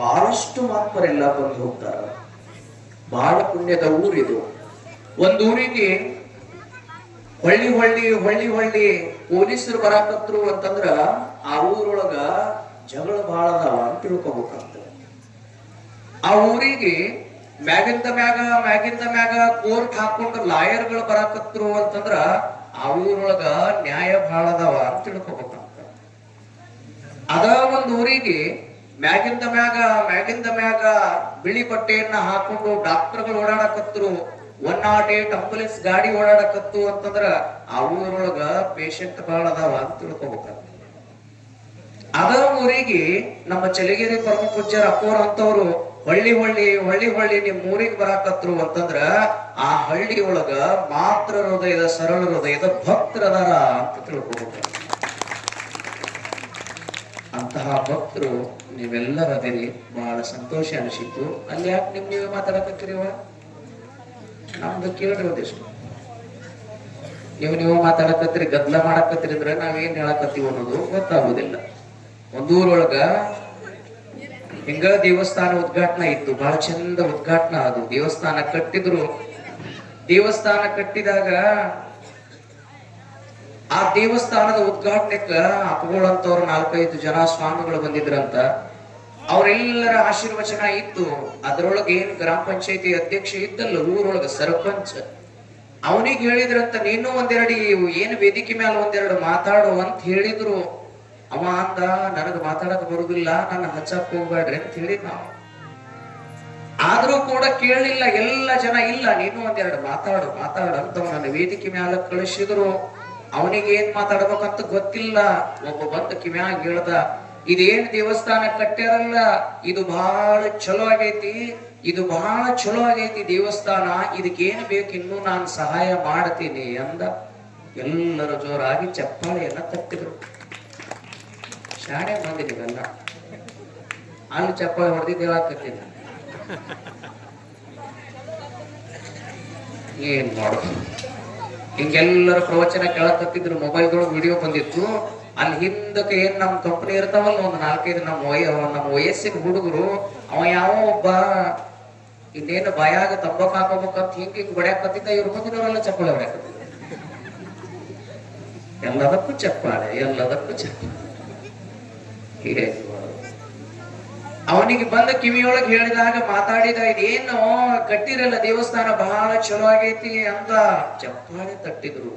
ಬಹಳಷ್ಟು ಮಹಾತ್ಮರೆಲ್ಲ ಬಂದು ಹೋಗ್ತಾರ. ಬಹಳ ಪುಣ್ಯದ ಊರಿದು. ಒಂದೂರಿಗೆ ಹೊಳ್ಳಿ ಹೊಳ್ಳಿ ಹೊಳ್ಳಿ ಹೊಳ್ಳಿ ಪೊಲೀಸರು ಬರಾಕತ್ರು ಅಂತಂದ್ರ ಆ ಊರೊಳಗ ಜಗಳ ಬಹಳ ಅದಾವ ಅಂತ ತಿಳ್ಕೊಬೇಕಂತ. ಆ ಊರಿಗೆ ಮ್ಯಾಗಿಂದ ಮ್ಯಾಗ ಕೋರ್ಟ್ ಹಾಕೊಂಡು ಲಾಯರ್ಗಳು ಬರಾಕತ್ರು ಅಂತಂದ್ರ ಆ ಊರೊಳಗ ನ್ಯಾಯ ಬಹಳ ಅದಾವ ಅಂತ ತಿಳ್ಕೊಬೇಕಂತ. ಅದ ಒಂದ್ ಊರಿಗೆ ಮ್ಯಾಗಿಂದ ಮ್ಯಾಗ ಬಿಳಿ ಬಟ್ಟೆಯನ್ನ ಹಾಕೊಂಡು ಡಾಕ್ಟರ್ಗಳು ಓಡಾಡಕತ್ರು, 108 ಆಂಬುಲೆನ್ಸ್ ಗಾಡಿ ಓಡಾಡಕತ್ತು ಅಂತಂದ್ರ ಆ ಊರೊಳಗ ಪೇಷಂಟ್ ಬಹಳ ಅದಾವ ಅಂತ ತಿಳ್ಕೊಬೇಕಂತ. ಅದ ಊರಿಗೆ ನಮ್ಮ ಚಲಿಗೆರೆ ಪರಮ ಪೂಜ್ಯರ ಅಪ್ಪೋರ್ ಅಂತವ್ರು ಹೊಳ್ಳಿ ಹೊಳ್ಳಿ ನಿಮ್ ಊರಿಗೆ ಬರಾಕತ್ರು ಅಂತಂದ್ರ ಆ ಹಳ್ಳಿ ಒಳಗ ಮಾತ್ರ ಹೃದಯದ ಸರಳ ಹೃದಯದ ಭಕ್ತರದಾರ ಅಂತ ತಿಳ್ಕೊಬೇಕ. ಅಂತಹ ಭಕ್ತರು ನೀವೆಲ್ಲರದಿರಿ, ಬಹಳ ಸಂತೋಷ ಅನಿಸಿತ್ತು. ಅಲ್ಲಿ ಯಾಕೆ ನೀವೇ ಮಾತಾಡಕತ್ತೀರಿವ? ನಮ್ದು ಕೇಳ್ರಿ ಒಂದಿಷ್ಟು. ನೀವು ಮಾತಾಡಕತ್ತೀರಿ, ಗದ್ಲ ಮಾಡಕತ್ತೀರಿ ಅಂದ್ರೆ ನಾವೇನ್ ಹೇಳಕತ್ತೀವಿ ಅನ್ನೋದು ಗೊತ್ತಾಗುದಿಲ್ಲ. ಒಂದೂರೊಳಗ ಹಿಂಗ ದೇವಸ್ಥಾನ ಉದ್ಘಾಟನಾ ಇತ್ತು, ಬಹಳ ಚಂದ ಉದ್ಘಾಟನಾ. ಅದು ದೇವಸ್ಥಾನ ಕಟ್ಟಿದ್ರು. ದೇವಸ್ಥಾನ ಕಟ್ಟಿದಾಗ ಆ ದೇವಸ್ಥಾನದ ಉದ್ಘಾಟನೆಕ್ಕ ಅಪ್ಪಗಳಂತವ್ರು 4-5 ಜನ ಸ್ವಾಮಿಗಳು ಬಂದಿದ್ರಂತ. ಅವರೆಲ್ಲರ ಆಶೀರ್ವಚನ ಇತ್ತು. ಅದರೊಳಗೆ ಏನ್ ಗ್ರಾಮ ಪಂಚಾಯತಿ ಅಧ್ಯಕ್ಷ ಇದ್ದಲ್ಲ, ಊರೊಳಗ ಸರ್ಪಂಚ್, ಅವನಿಗೆ ಹೇಳಿದ್ರಂತ, ನೀನು ಒಂದೆರಡು ಏನು ವೇದಿಕೆ ಮೇಲೆ ಒಂದೆರಡು ಮಾತಾಡು ಅಂತ ಹೇಳಿದ್ರು. ಅವ ಅಂದ, ನನಗ ಮಾತಾಡಕ್ ಬರುದಿಲ್ಲ, ನನ್ನ ಹಚ್ಚಕ್ ಹೋಗ್ಬೇಡ್ರಿ ಅಂತ ಹೇಳಿದ್ ನಾವು. ಆದ್ರೂ ಕೂಡ ಕೇಳಲಿಲ್ಲ ಎಲ್ಲ ಜನ. ಇಲ್ಲ, ನೀನು ಒಂದೆರಡು ಮಾತಾಡು ಅಂತ ನನ್ನ ವೇದಿಕೆ ಮ್ಯಾಲ ಕಳಿಸಿದ್ರು. ಅವನಿಗೆ ಏನ್ ಮಾತಾಡ್ಬೇಕಂತ ಗೊತ್ತಿಲ್ಲ. ಒಬ್ಬ ಬಂದ ಕಿವ್ಯಾಗ ಹೇಳ್ದ, ಇದೇನ್ ದೇವಸ್ಥಾನ ಕಟ್ಟ್ಯಾರಲ್ಲ, ಇದು ಬಹಳ ಚಲೋ ಆಗೈತಿ ದೇವಸ್ಥಾನ, ಇದಕ್ಕೇನ್ ಬೇಕು ಇನ್ನೂ ನಾನು ಸಹಾಯ ಮಾಡ್ತೀನಿ ಅಂದ. ಎಲ್ಲರೂ ಜೋರಾಗಿ ಚಪ್ಪಾಳೆಯನ್ನ ತಟ್ಟಿದ್ರು. ಶಾಣೆ ಮಂದಿ ನೀವೆಲ್ಲ ಅಲ್ಲಿ ಚಪ್ಪಾಳೆ ಹೊಡೆದಿದ್ದು ಹೇಳಾಕತ್ತೀನಿ. ಏನ್ ಮಾಡೋದು, ಹಿಂಗೆಲ್ಲರ ಪ್ರವಚನ ಕೇಳಕತ್ತಿದ್ರು. ಮೊಬೈಲ್ದೊಳಗೆ ವಿಡಿಯೋ ಬಂದಿತ್ತು. ಅಲ್ಲಿ ಹಿಂದಕ್ಕೆ ಏನ್ ನಮ್ ಕಂಪನಿ ಇರ್ತಾವಲ್ಲ, ಒಂದು 4-5 ನಮ್ಮ ವಯಸ್ಸಿನ ಹುಡುಗರು, ಅವ ಯಾವ ಒಬ್ಬ ಇನ್ನೇನು ಬಾಯಾಗ ತಂಬಾಕು ಹಾಕೋಬೇಕಂತ ಹಿಂಗ್ ಬಡಿಯಾಕತ್ತಿದ್ದ. ಇವ್ರ ಮುಂದಿನವರೆಲ್ಲ ಚಪ್ಪಾಳೆ ಹೊಡ್ಯಾಕತ್ತಿದ್ದ. ಎಲ್ಲದಕ್ಕೂ ಚಪ್ಪಾಳೆ. ಅವನಿಗೆ ಬಂದ ಕಿವಿಯೊಳಗೆ ಹೇಳಿದಾಗ ಮಾತಾಡಿದ, ಇದೇನು ಕಟ್ಟಿರಲ್ಲ ದೇವಸ್ಥಾನ ಬಹಳ ಚಲೋ ಆಗೈತಿ ಅಂತ ಚಪ್ಪಾಳೆ ತಟ್ಟಿದ್ರು.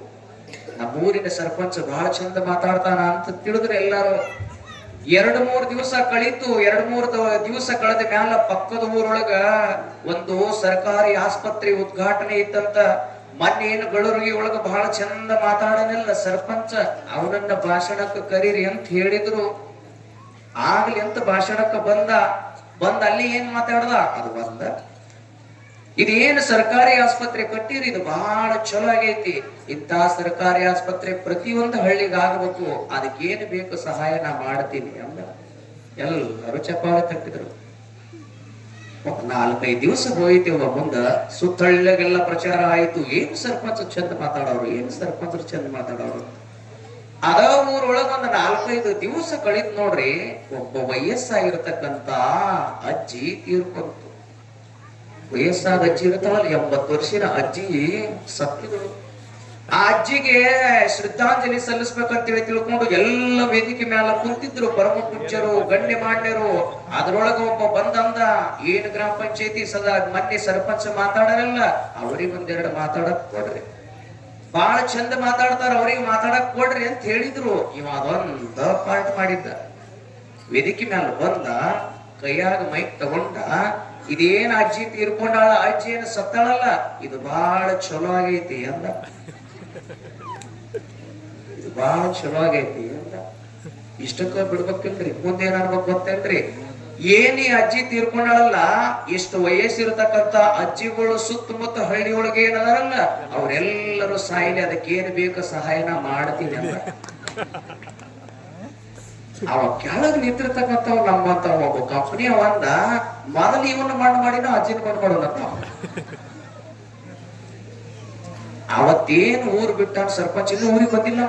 ನಮ್ಮೂರಿನ ಸರ್ಪಂಚ್ ಬಹಳ ಚಂದ ಮಾತಾಡ್ತಾನ ಅಂತ ತಿಳಿದ್ರೆ ಎಲ್ಲಾರು. 2-3 ದಿವಸ ಕಳೀತು. 2-3 ದಿವಸ ಕಳೆದ ಮ್ಯಾಲ ಪಕ್ಕದ ಊರೊಳಗ ಒಂದು ಸರ್ಕಾರಿ ಆಸ್ಪತ್ರೆ ಉದ್ಘಾಟನೆ ಇತ್ತಂತ. ಮೊನ್ನೆ ಏನು ಗಳೂರಿಗೆ ಒಳಗ ಬಹಳ ಚಂದ ಮಾತಾಡನೆಲ್ಲ ಸರ್ಪಂಚ, ಅವನನ್ನ ಭಾಷಣಕ್ಕೆ ಕರೀರಿ ಅಂತ ಹೇಳಿದ್ರು. ಆಗ್ಲಿ ಅಂತ ಭಾಷಣಕ್ಕೆ ಬಂದ ಅಲ್ಲಿ ಏನ್ ಮಾತಾಡ್ದ ಅದು ಬಂದ, ಇದೇನು ಸರ್ಕಾರಿ ಆಸ್ಪತ್ರೆ ಕಟ್ಟಿರಿ, ಇದು ಬಹಳ ಚಲೋ ಆಗೈತಿ. ಇಂತ ಸರ್ಕಾರಿ ಆಸ್ಪತ್ರೆ ಪ್ರತಿಯೊಂದು ಹಳ್ಳಿಗೆ ಆಗ್ಬೇಕು, ಅದಕ್ಕೇನು ಬೇಕು ಸಹಾಯ ನಾ ಮಾಡ್ತೀನಿ ಅಂದ. ಎಲ್ಲರೂ ಚಪ್ಪಾಳೆ ತಟ್ಟಿದ್ರು. 4-5 ದಿವಸ ಹೋಯ್ತೇವ ಮುಂದ. ಸುತ್ತಳ್ಳಿಗೆಲ್ಲ ಪ್ರಚಾರ ಆಯ್ತು. ಏನ್ ಸರ್ಪಂಚ್ ಚಂದ ಮಾತಾಡೋರು. ಅದ ಊರೊಳಗ ಒಂದು 4-5 ದಿವಸ ಕಳಿತ್ ನೋಡ್ರಿ, ಒಬ್ಬ ವಯಸ್ಸಾಗಿರ್ತಕ್ಕಂತ ಅಜ್ಜಿ ತೀರ್ಕೊಂತು. ವಯಸ್ಸಾದ ಅಜ್ಜಿ ಇರ್ತಾವಲ್ಲ, 80 ವರ್ಷದ ಅಜ್ಜಿ ಸತ್ತಿದ್ರು. ಆ ಅಜ್ಜಿಗೆ ಶ್ರದ್ಧಾಂಜಲಿ ಸಲ್ಲಿಸ್ಬೇಕಂತೇಳಿ ತಿಳ್ಕೊಂಡು ಎಲ್ಲ ವೇದಿಕೆ ಮ್ಯಾಲ ಕುಂತಿದ್ರು ಪರಮ ಪೂಜ್ಯರು, ಗಣ್ಯ ಮಾನ್ಯರು. ಅದ್ರೊಳಗ ಒಬ್ಬ ಬಂದಂದ, ಏನ್ ಗ್ರಾಮ ಪಂಚಾಯತಿ ಮೊನ್ನೆ ಸರ್ಪಂಚ ಮಾತಾಡರಲ್ಲ, ಅವ್ರಿಗೆ ಒಂದೆರಡು ಮಾತಾಡಕ್ ಕೊಡ್ರಿ, ಬಹಳ ಚಂದ ಮಾತಾಡ್ತಾರ, ಅವ್ರಿಗೆ ಮಾತಾಡಕ್ ಕೊಡ್ರಿ ಅಂತ ಹೇಳಿದ್ರು. ಇವ ಅದೊಂದ ಪಾರ್ಟ್ ಮಾಡಿದ್ದ. ವೇದಿಕೆ ಮ್ಯಾಲ ಬಂದ, ಕೈಯಾಗ ಮೈಕ್ ತಗೊಂಡ, ಇದೇನ್ ಅಜ್ಜಿ ತೀರ್ಕೊಂಡಾಳ, ಅಜ್ಜಿ ಏನ್ ಸತ್ತಾಳಲ್ಲ, ಇದು ಬಹಳ ಚಲೋ ಆಗೈತಿ ಅಂದ. ಇದು ಬಹಳ ಚಲೋ ಆಗೈತಿ ಅಂತ ಇಷ್ಟಕ್ಕ ಬಿಡ್ಬೇಕಿಲ್ರಿ. ಮುಂದೇನಾಗ್ಬೇಕು ಗೊತ್ತೇನ್ರಿ, ಏನ್ ಈ ಅಜ್ಜಿ ತೀರ್ಕೊಂಡಾಳಲ್ಲ, ಎಷ್ಟು ವಯಸ್ಸಿರತಕ್ಕಂತ ಅಜ್ಜಿಗಳು ಸುತ್ತಮುತ್ತ ಹಳ್ಳಿಯೊಳಗೆ ಏನದಾರಲ್ಲ, ಅವ್ರೆಲ್ಲರೂ ಸಾಯಿಲಿ, ಅದಕ್ಕೇನು ಬೇಕು ಸಹಾಯನ ಮಾಡ್ತೀನಿ ಅಂತ. ಅವ ಕೆಳಗ್ ನಿಂತಿರ್ತಕ್ಕಂಥ ನಮ್ಮಂತ ಒಬ್ಬ ಕಂಪನಿ ಒಂದ ಮೊದಲು ಇವನ್ನ ಮಾಡಿನ ಅಜ್ಜಿನ ಮಾಡ್ಕೊಡೋಣಂತ. ಅವತ್ತೇನು ಊರ್ ಬಿಟ್ಟ ಸರ್ಪಂಚ್ ಇನ್ನೂ ಊರಿಗೆ ಬಂದಿಲ್ಲ.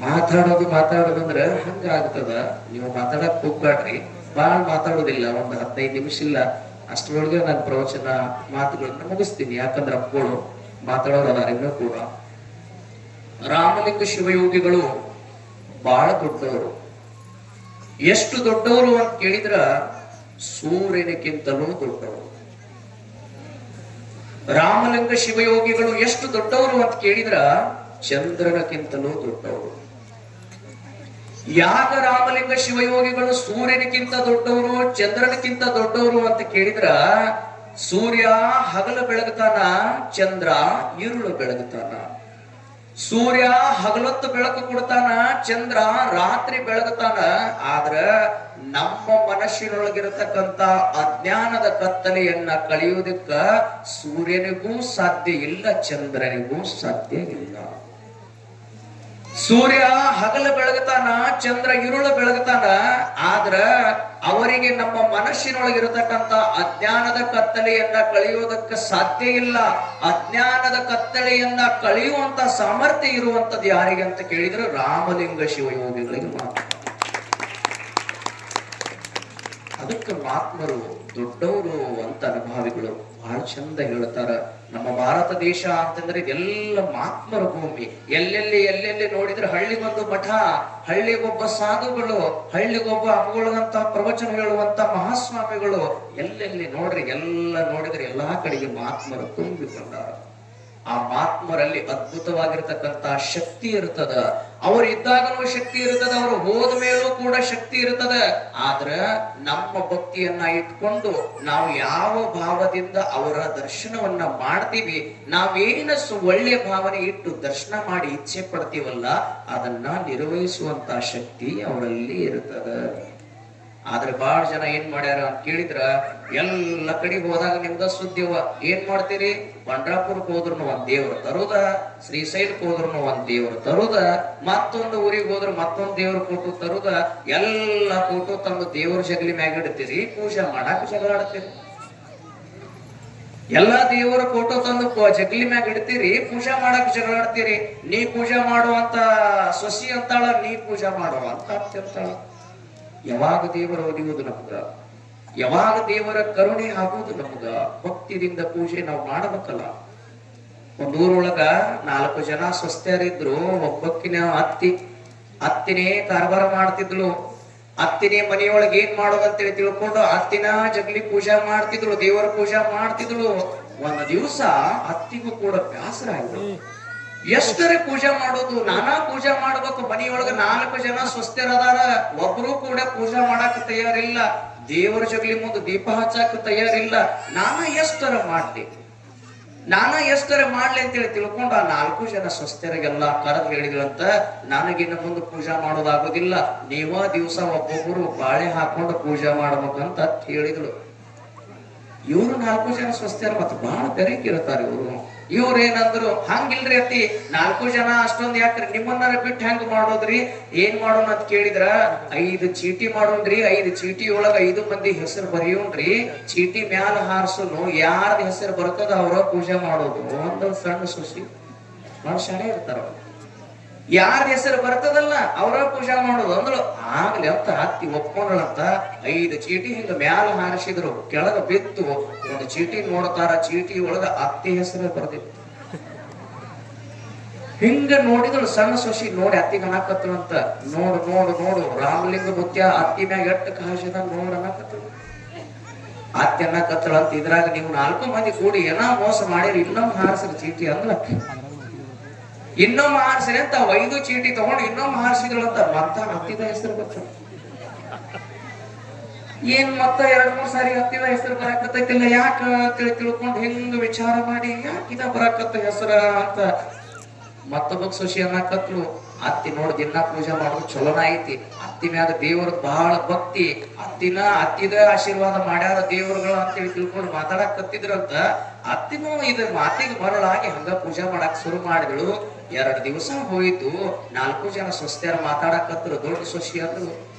ಮಾತಾಡೋದಂದ್ರ ಹಂಗ ಆಗ್ತದ. ನೀವು ಮಾತಾಡಕ್ ಹೋಗ್ಬೇಡ್ರಿ, ಬಾಳ್ ಮಾತಾಡೋದಿಲ್ಲ, ಒಂದು 15 ನಿಮಿಷ ಇಲ್ಲ ಅಷ್ಟರೊಳಗೆ ನಾನು ಪ್ರವಚನ ಮಾತುಗಳನ್ನ ಮುಗಿಸ್ತೀನಿ. ಯಾಕಂದ್ರೆ ಅಪ್ಪಗಳು ಮಾತಾಡೋರು ಅದಾರ ಇನ್ನೂ ಕೂಡ. ರಾಮಲಿಂಗ ಶಿವಯೋಗಿಗಳು ಬಹಳ ದೊಡ್ಡವರು. ಎಷ್ಟು ದೊಡ್ಡವರು ಅಂತ ಕೇಳಿದ್ರ ಸೂರ್ಯನಕ್ಕಿಂತಲೂ ದೊಡ್ಡವರು. ರಾಮಲಿಂಗ ಶಿವಯೋಗಿಗಳು ಎಷ್ಟು ದೊಡ್ಡವರು ಅಂತ ಕೇಳಿದ್ರ ಚಂದ್ರನಕ್ಕಿಂತಲೂ ದೊಡ್ಡವರು. ಯಾಕ ರಾಮಲಿಂಗ ಶಿವಯೋಗಿಗಳು ಸೂರ್ಯನಕ್ಕಿಂತ ದೊಡ್ಡವರು, ಚಂದ್ರನಕ್ಕಿಂತ ದೊಡ್ಡವರು ಅಂತ ಕೇಳಿದ್ರ, ಸೂರ್ಯ ಹಗಲು ಬೆಳಗುತ್ತಾನ, ಚಂದ್ರ ഇരുಳು ಬೆಳಗುತ್ತಾನ. ಸೂರ್ಯ ಹಗಲೊತ್ತು ಬೆಳಕು ಕೊಡ್ತಾನ, ಚಂದ್ರ ರಾತ್ರಿ ಬೆಳಗುತ್ತಾನ. ಆದ್ರ ನಮ್ಮ ಮನಸ್ಸಿನೊಳಗಿರತಕ್ಕಂತ ಅಜ್ಞಾನದ ಕತ್ತಲೆಯನ್ನ ಕಳೆಯುವುದಕ್ಕ ಸೂರ್ಯನಿಗೂ ಸಾಧ್ಯ ಇಲ್ಲ, ಚಂದ್ರನಿಗೂ ಸಾಧ್ಯ ಇಲ್ಲ. ಸೂರ್ಯ ಹಗಲು ಬೆಳಗುತ್ತಾನ, ಚಂದ್ರ ഇരുಳು ಬೆಳಗುತ್ತಾನ. ಆದ್ರ ಅವರಿಗೆ ನಮ್ಮ ಮನಸ್ಸಿನೊಳಗಿರತಕ್ಕಂತ ಅಜ್ಞಾನದ ಕತ್ತಲೆಯನ್ನ ಕಳೆಯುವುದಕ್ಕೆ ಸಾಧ್ಯ ಇಲ್ಲ. ಅಜ್ಞಾನದ ಕತ್ತಲೆಯನ್ನ ಕಳೆಯುವಂತ ಸಾಮರ್ಥ್ಯ ಇರುವಂತದ್ದು ಯಾರಿಗೆ ಅಂತ ಕೇಳಿದ್ರೆ ರಾಮಲಿಂಗ ಶಿವಯೋಗಿಗಳಿಗೆ ಮಾತ್ರ. ಅದಕ್ಕೆ ಮಹಾತ್ಮರು ದೊಡ್ಡವರು ಅಂತ ಅನುಭಾವಿಗಳು ಬಹಳ ಚಂದ ಹೇಳ್ತಾರ. ನಮ್ಮ ಭಾರತ ದೇಶ ಅಂತಂದ್ರೆ ಇದೆಲ್ಲ ಮಹಾತ್ಮರ ಭೂಮಿ. ಎಲ್ಲೆಲ್ಲಿ ನೋಡಿದ್ರೆ ಹಳ್ಳಿಗೊಂದು ಮಠ, ಹಳ್ಳಿಗೊಬ್ಬ ಸಾಧುಗಳು, ಹಳ್ಳಿಗೊಬ್ಬ ಅವುಗಳಂತ ಪ್ರವಚನ ಹೇಳುವಂತ ಮಹಾಸ್ವಾಮಿಗಳು. ಎಲ್ಲೆಲ್ಲಿ ನೋಡ್ರಿ, ಎಲ್ಲ ನೋಡಿದ್ರೆ ಎಲ್ಲಾ ಕಡೆಗೆ ಮಹಾತ್ಮರು ತುಂಬಿಕೊಂಡಾರ. ಆ ಮಹಾತ್ಮರಲ್ಲಿ ಅದ್ಭುತವಾಗಿರ್ತಕ್ಕಂತ ಶಕ್ತಿ ಇರ್ತದ. ಅವ್ರು ಇದ್ದಾಗನೂ ಶಕ್ತಿ ಇರ್ತದ, ಅವರು ಹೋದ ಮೇಲೂ ಕೂಡ ಶಕ್ತಿ ಇರ್ತದ. ಆದ್ರ ನಮ್ಮ ಭಕ್ತಿಯನ್ನ ಇಟ್ಕೊಂಡು ನಾವು ಯಾವ ಭಾವದಿಂದ ಅವರ ದರ್ಶನವನ್ನ ಮಾಡ್ತೀವಿ, ನಾವೇನ ಒಳ್ಳೆಯ ಭಾವನೆ ಇಟ್ಟು ದರ್ಶನ ಮಾಡಿ ಇಚ್ಛೆ ಪಡ್ತೀವಲ್ಲ, ಅದನ್ನ ನಿರ್ವಹಿಸುವಂತ ಶಕ್ತಿ ಅವರಲ್ಲಿ ಇರ್ತದ. ಆದ್ರೆ ಬಹಳ ಜನ ಏನ್ ಮಾಡ್ಯಾರ ಅಂತ ಕೇಳಿದ್ರ, ಎಲ್ಲ ಕಡೆಗೆ ಹೋದಾಗ ನಿಮ್ದ ಸುದ್ದಿವ ಏನ್ ಮಾಡ್ತೀರಿ, ಪಂಡ್ರಾಪುರಕ್ಕೆ ಹೋದ್ರು ಒಂದ್ ದೇವ್ರ ತರುದ, ಶ್ರೀಶೈಲಕ್ಕೆ ಹೋದ್ರು ಒಂದ್ ದೇವ್ರ ತರುದ, ಮತ್ತೊಂದು ಊರಿಗೆ ಹೋದ್ರು ಮತ್ತೊಂದ್ ದೇವ್ರ ಫೋಟೋ ತರುದ, ಎಲ್ಲ ಫೋಟೋ ತಮ್ಮ ದೇವ್ರ ಜಗಲಿ ಮ್ಯಾಗ ಇಡ್ತೀರಿ, ಪೂಜೆ ಮಾಡಾಕ ಜಗಳಾಡ್ತೀರಿ. ಎಲ್ಲಾ ದೇವರ ಫೋಟೋ ತಂದು ಜಗಲಿ ಮ್ಯಾಗ ಇಡ್ತೀರಿ, ಪೂಜಾ ಮಾಡಕ್ ಜಗಳಾಡ್ತೀರಿ. ನೀ ಪೂಜಾ ಮಾಡುವಂತ ಸೊಸಿ ಅಂತಾಳ, ನೀ ಪೂಜಾ ಮಾಡುವಂತ ಅಂತಾಳ. ಯಾವಾಗ ದೇವರ ಒಲಿಯುವುದು ನಮಗ, ಯಾವಾಗ ದೇವರ ಕರುಣೆ ಆಗುವುದು ನಮಗ. ಭಕ್ತಿಯಿಂದ ಪೂಜೆ ನಾವು ಮಾಡಬೇಕಲ್ಲ. ಒಂದೂರೊಳಗ 4 ಜನ ಸ್ವಸ್ಥರಿದ್ರು. ಒಬ್ಬಕ್ಕಿನ ಅತ್ತಿನೇ ಕಾರ್ಬಾರ ಮಾಡ್ತಿದ್ಲು. ಅತ್ತಿನೇ ಮನೆಯೊಳಗೆ ಏನ್ ಮಾಡೋದಂತೇಳಿ ತಿಳ್ಕೊಂಡು ಅತ್ತಿನ ಜಗಲಿ ಪೂಜಾ ಮಾಡ್ತಿದ್ಳು, ದೇವರ ಪೂಜಾ ಮಾಡ್ತಿದ್ಳು. ಒಂದ್ ದಿವಸ ಅತ್ತಿಗೂ ಕೂಡ ಬೇಸರ ಆಯ್ತು. ಎಷ್ಟರೇ ಪೂಜಾ ಮಾಡೋದು, ನಾನಾ ಪೂಜಾ ಮಾಡ್ಬೇಕು. ಮನೆಯೊಳಗ 4 ಜನ ಸ್ವಸ್ಥರದಾರ, ಒಬ್ರು ಕೂಡ ಪೂಜಾ ಮಾಡಾಕ ತಯಾರಿಲ್ಲ. ದೇವರ ಜಗಲಿ ಮುಂದೆ ದೀಪ ಹಚ್ಚಾಕ ತಯಾರಿಲ್ಲ. ನಾನಾ ಎಷ್ಟರ ಮಾಡ್ಲಿ ಅಂತೇಳಿ ತಿಳ್ಕೊಂಡು ಆ 4 ಜನ ಸ್ವಸ್ಥರಿಗೆಲ್ಲ ಕರೆದು ಹೇಳಿದ್ರಂತ, ನನಗಿನ್ನ ಮುಂದೆ ಪೂಜಾ ಮಾಡೋದಾಗೋದಿಲ್ಲ, ನೀವ ದಿವಸ ಒಬ್ಬೊಬ್ಬರು ಬಾಳೆ ಹಾಕೊಂಡು ಪೂಜಾ ಮಾಡ್ಬೇಕಂತ ಹೇಳಿದ್ರು. ಇವ್ರು 4 ಜನ ಸ್ವಸ್ಥರು ಮತ್ತೆ ಬಹಳ ಬೆರಕೆ ಇರ್ತಾರೆ ಇವ್ರು. ಇವ್ರೇನಂದ್ರು, ಹಂಗಿಲ್ರಿ ಅತ್ತಿ, 4 ಜನ ಅಷ್ಟೊಂದ್ ಯಾಕ್ರಿ, ನಿಮ್ಮನ್ನ ಬಿಟ್ಟು ಹೆಂಗ್ ಮಾಡೋದ್ರಿ, ಏನ್ ಮಾಡೋಣ ಅಂತ ಕೇಳಿದ್ರ, 5 ಚೀಟಿ ಮಾಡೋಣ್ರಿ, 5 ಚೀಟಿ ಒಳಗ 5 ಮಂದಿ ಹೆಸರು ಬರೆಯೋಣ್ರಿ, ಚೀಟಿ ಮ್ಯಾಲ ಹಾರ್ಸುನು, ಯಾರ್ದ ಹೆಸರು ಬರ್ತದ ಅವ್ರ ಪೂಜೆ ಮಾಡೋದು. ಒಂದೊಂದ್ ಸಣ್ಣ ಸೊಸಿ ಬಹಳ ಶಾಣೆ ಇರ್ತಾರ. ಯಾರ ಹೆಸರು ಬರ್ತದಲ್ಲ ಅವರ ಪೂಜಾ ಮಾಡೋದು ಅಂದ್ರು. ಆಗ್ಲಿ ಅಂತ ಹತ್ತಿ ಒಪ್ಕೊಂಡ್ರಂತ 5 ಚೀಟಿ ಹಿಂಗ ಮ್ಯಾಲ ಹಾರಿಸಿದ್ರು. ಕೆಳಗ ಬಿತ್ತು, ಒಂದು ಚೀಟಿ ನೋಡ್ತಾರ, ಚೀಟಿ ಒಳಗ ಅತ್ತಿ ಹೆಸರು ಬರ್ದಿತ್ತು. ಹಿಂಗ ನೋಡಿದ್ರು ಸಣ್ಣ ಸೊಸಿ. ನೋಡಿ ಅತ್ತಿಗೆ ಅನ್ನಕತ್ತಳು ಅಂತ, ನೋಡು ರಾಮಲಿಂಗ ಮುತ್ಯ ಅತ್ತಿ ಮ್ಯಾಗ ಎಟ್ಟು ಕಾಸಿದ ನೋಡ್ ಅನ್ನಕತ್ತಳು. ಅತ್ತಿ ಅನ್ನಕತ್ತಳ ಅಂತ. ಇದ್ರಾಗ ನೀವು 4 ಮಂದಿ ಕೂಡಿ ಏನೋ ಮೋಸ ಮಾಡಿರಿ, ಇನ್ನೊಮ್ಮೆ ಹಾರಿಸ್ರಿ ಚೀಟಿ ಅಂದ್ರ. ಇನ್ನೊಮ್ಮೆ ಹಾರಿಸ್ರಿ ಅಂತ 5 ಚೀಟಿ ತಗೊಂಡು ಇನ್ನೊಮ್ಮೆ ಹಾರಿಸಿದ್ರು ಅಂತ. ಮತ್ತ ಹತ್ತಿದ ಹೆಸರು ಬರ್ತ ಏನ್ ಮತ್ತ 2-3 ಸಾರಿ ಹತ್ತಿದ ಹೆಸರು ಬರಾಕತ್ತೈತಿಲ್ಲ, ಯಾಕ ತಿಳ್ಕೊಂಡು ಹಿಂಗ ವಿಚಾರ ಮಾಡಿ ಯಾಕಿದ ಬರಾಕತ್ತ ಹೆಸರ ಅಂತ ಮತ್ತೊಬ್ಬ ಸೊಸಿ ಅನ್ನಕತ್ಲು. ಅತ್ತಿ ನೋಡಿ ದಿನ ಪೂಜೆ ಮಾಡೋದು ಚಲೋನ ಐತಿ, ಅತ್ತಿ ಮ್ಯಾಗ ದೇವ್ರ ಬಹಳ ಭಕ್ತಿ, ಅತ್ತಿದ ಆಶೀರ್ವಾದ ಮಾಡ್ಯಾರ ದೇವ್ರುಗಳು ಅಂತೇಳಿ ತಿಳ್ಕೊಂಡು ಮಾತಾಡಕತ್ತಿದ್ರಂತ. ಅತ್ತಿನೂ ಇದ್ರ ಮಾತಿಗೆ ಮರಳಾಗಿ ಹಂಗ ಪೂಜೆ ಮಾಡಕ್ ಶುರು ಮಾಡಿದಳು. 2 ದಿವಸ ಹೋಯ್ತು, 4 ಜನ ಸ್ವಸ್ಥ್ಯರ ಮಾತಾಡಕತ್ತರು. ದೊಡ್ಡ ಸೊಸಿ ಅಂದ್ರು,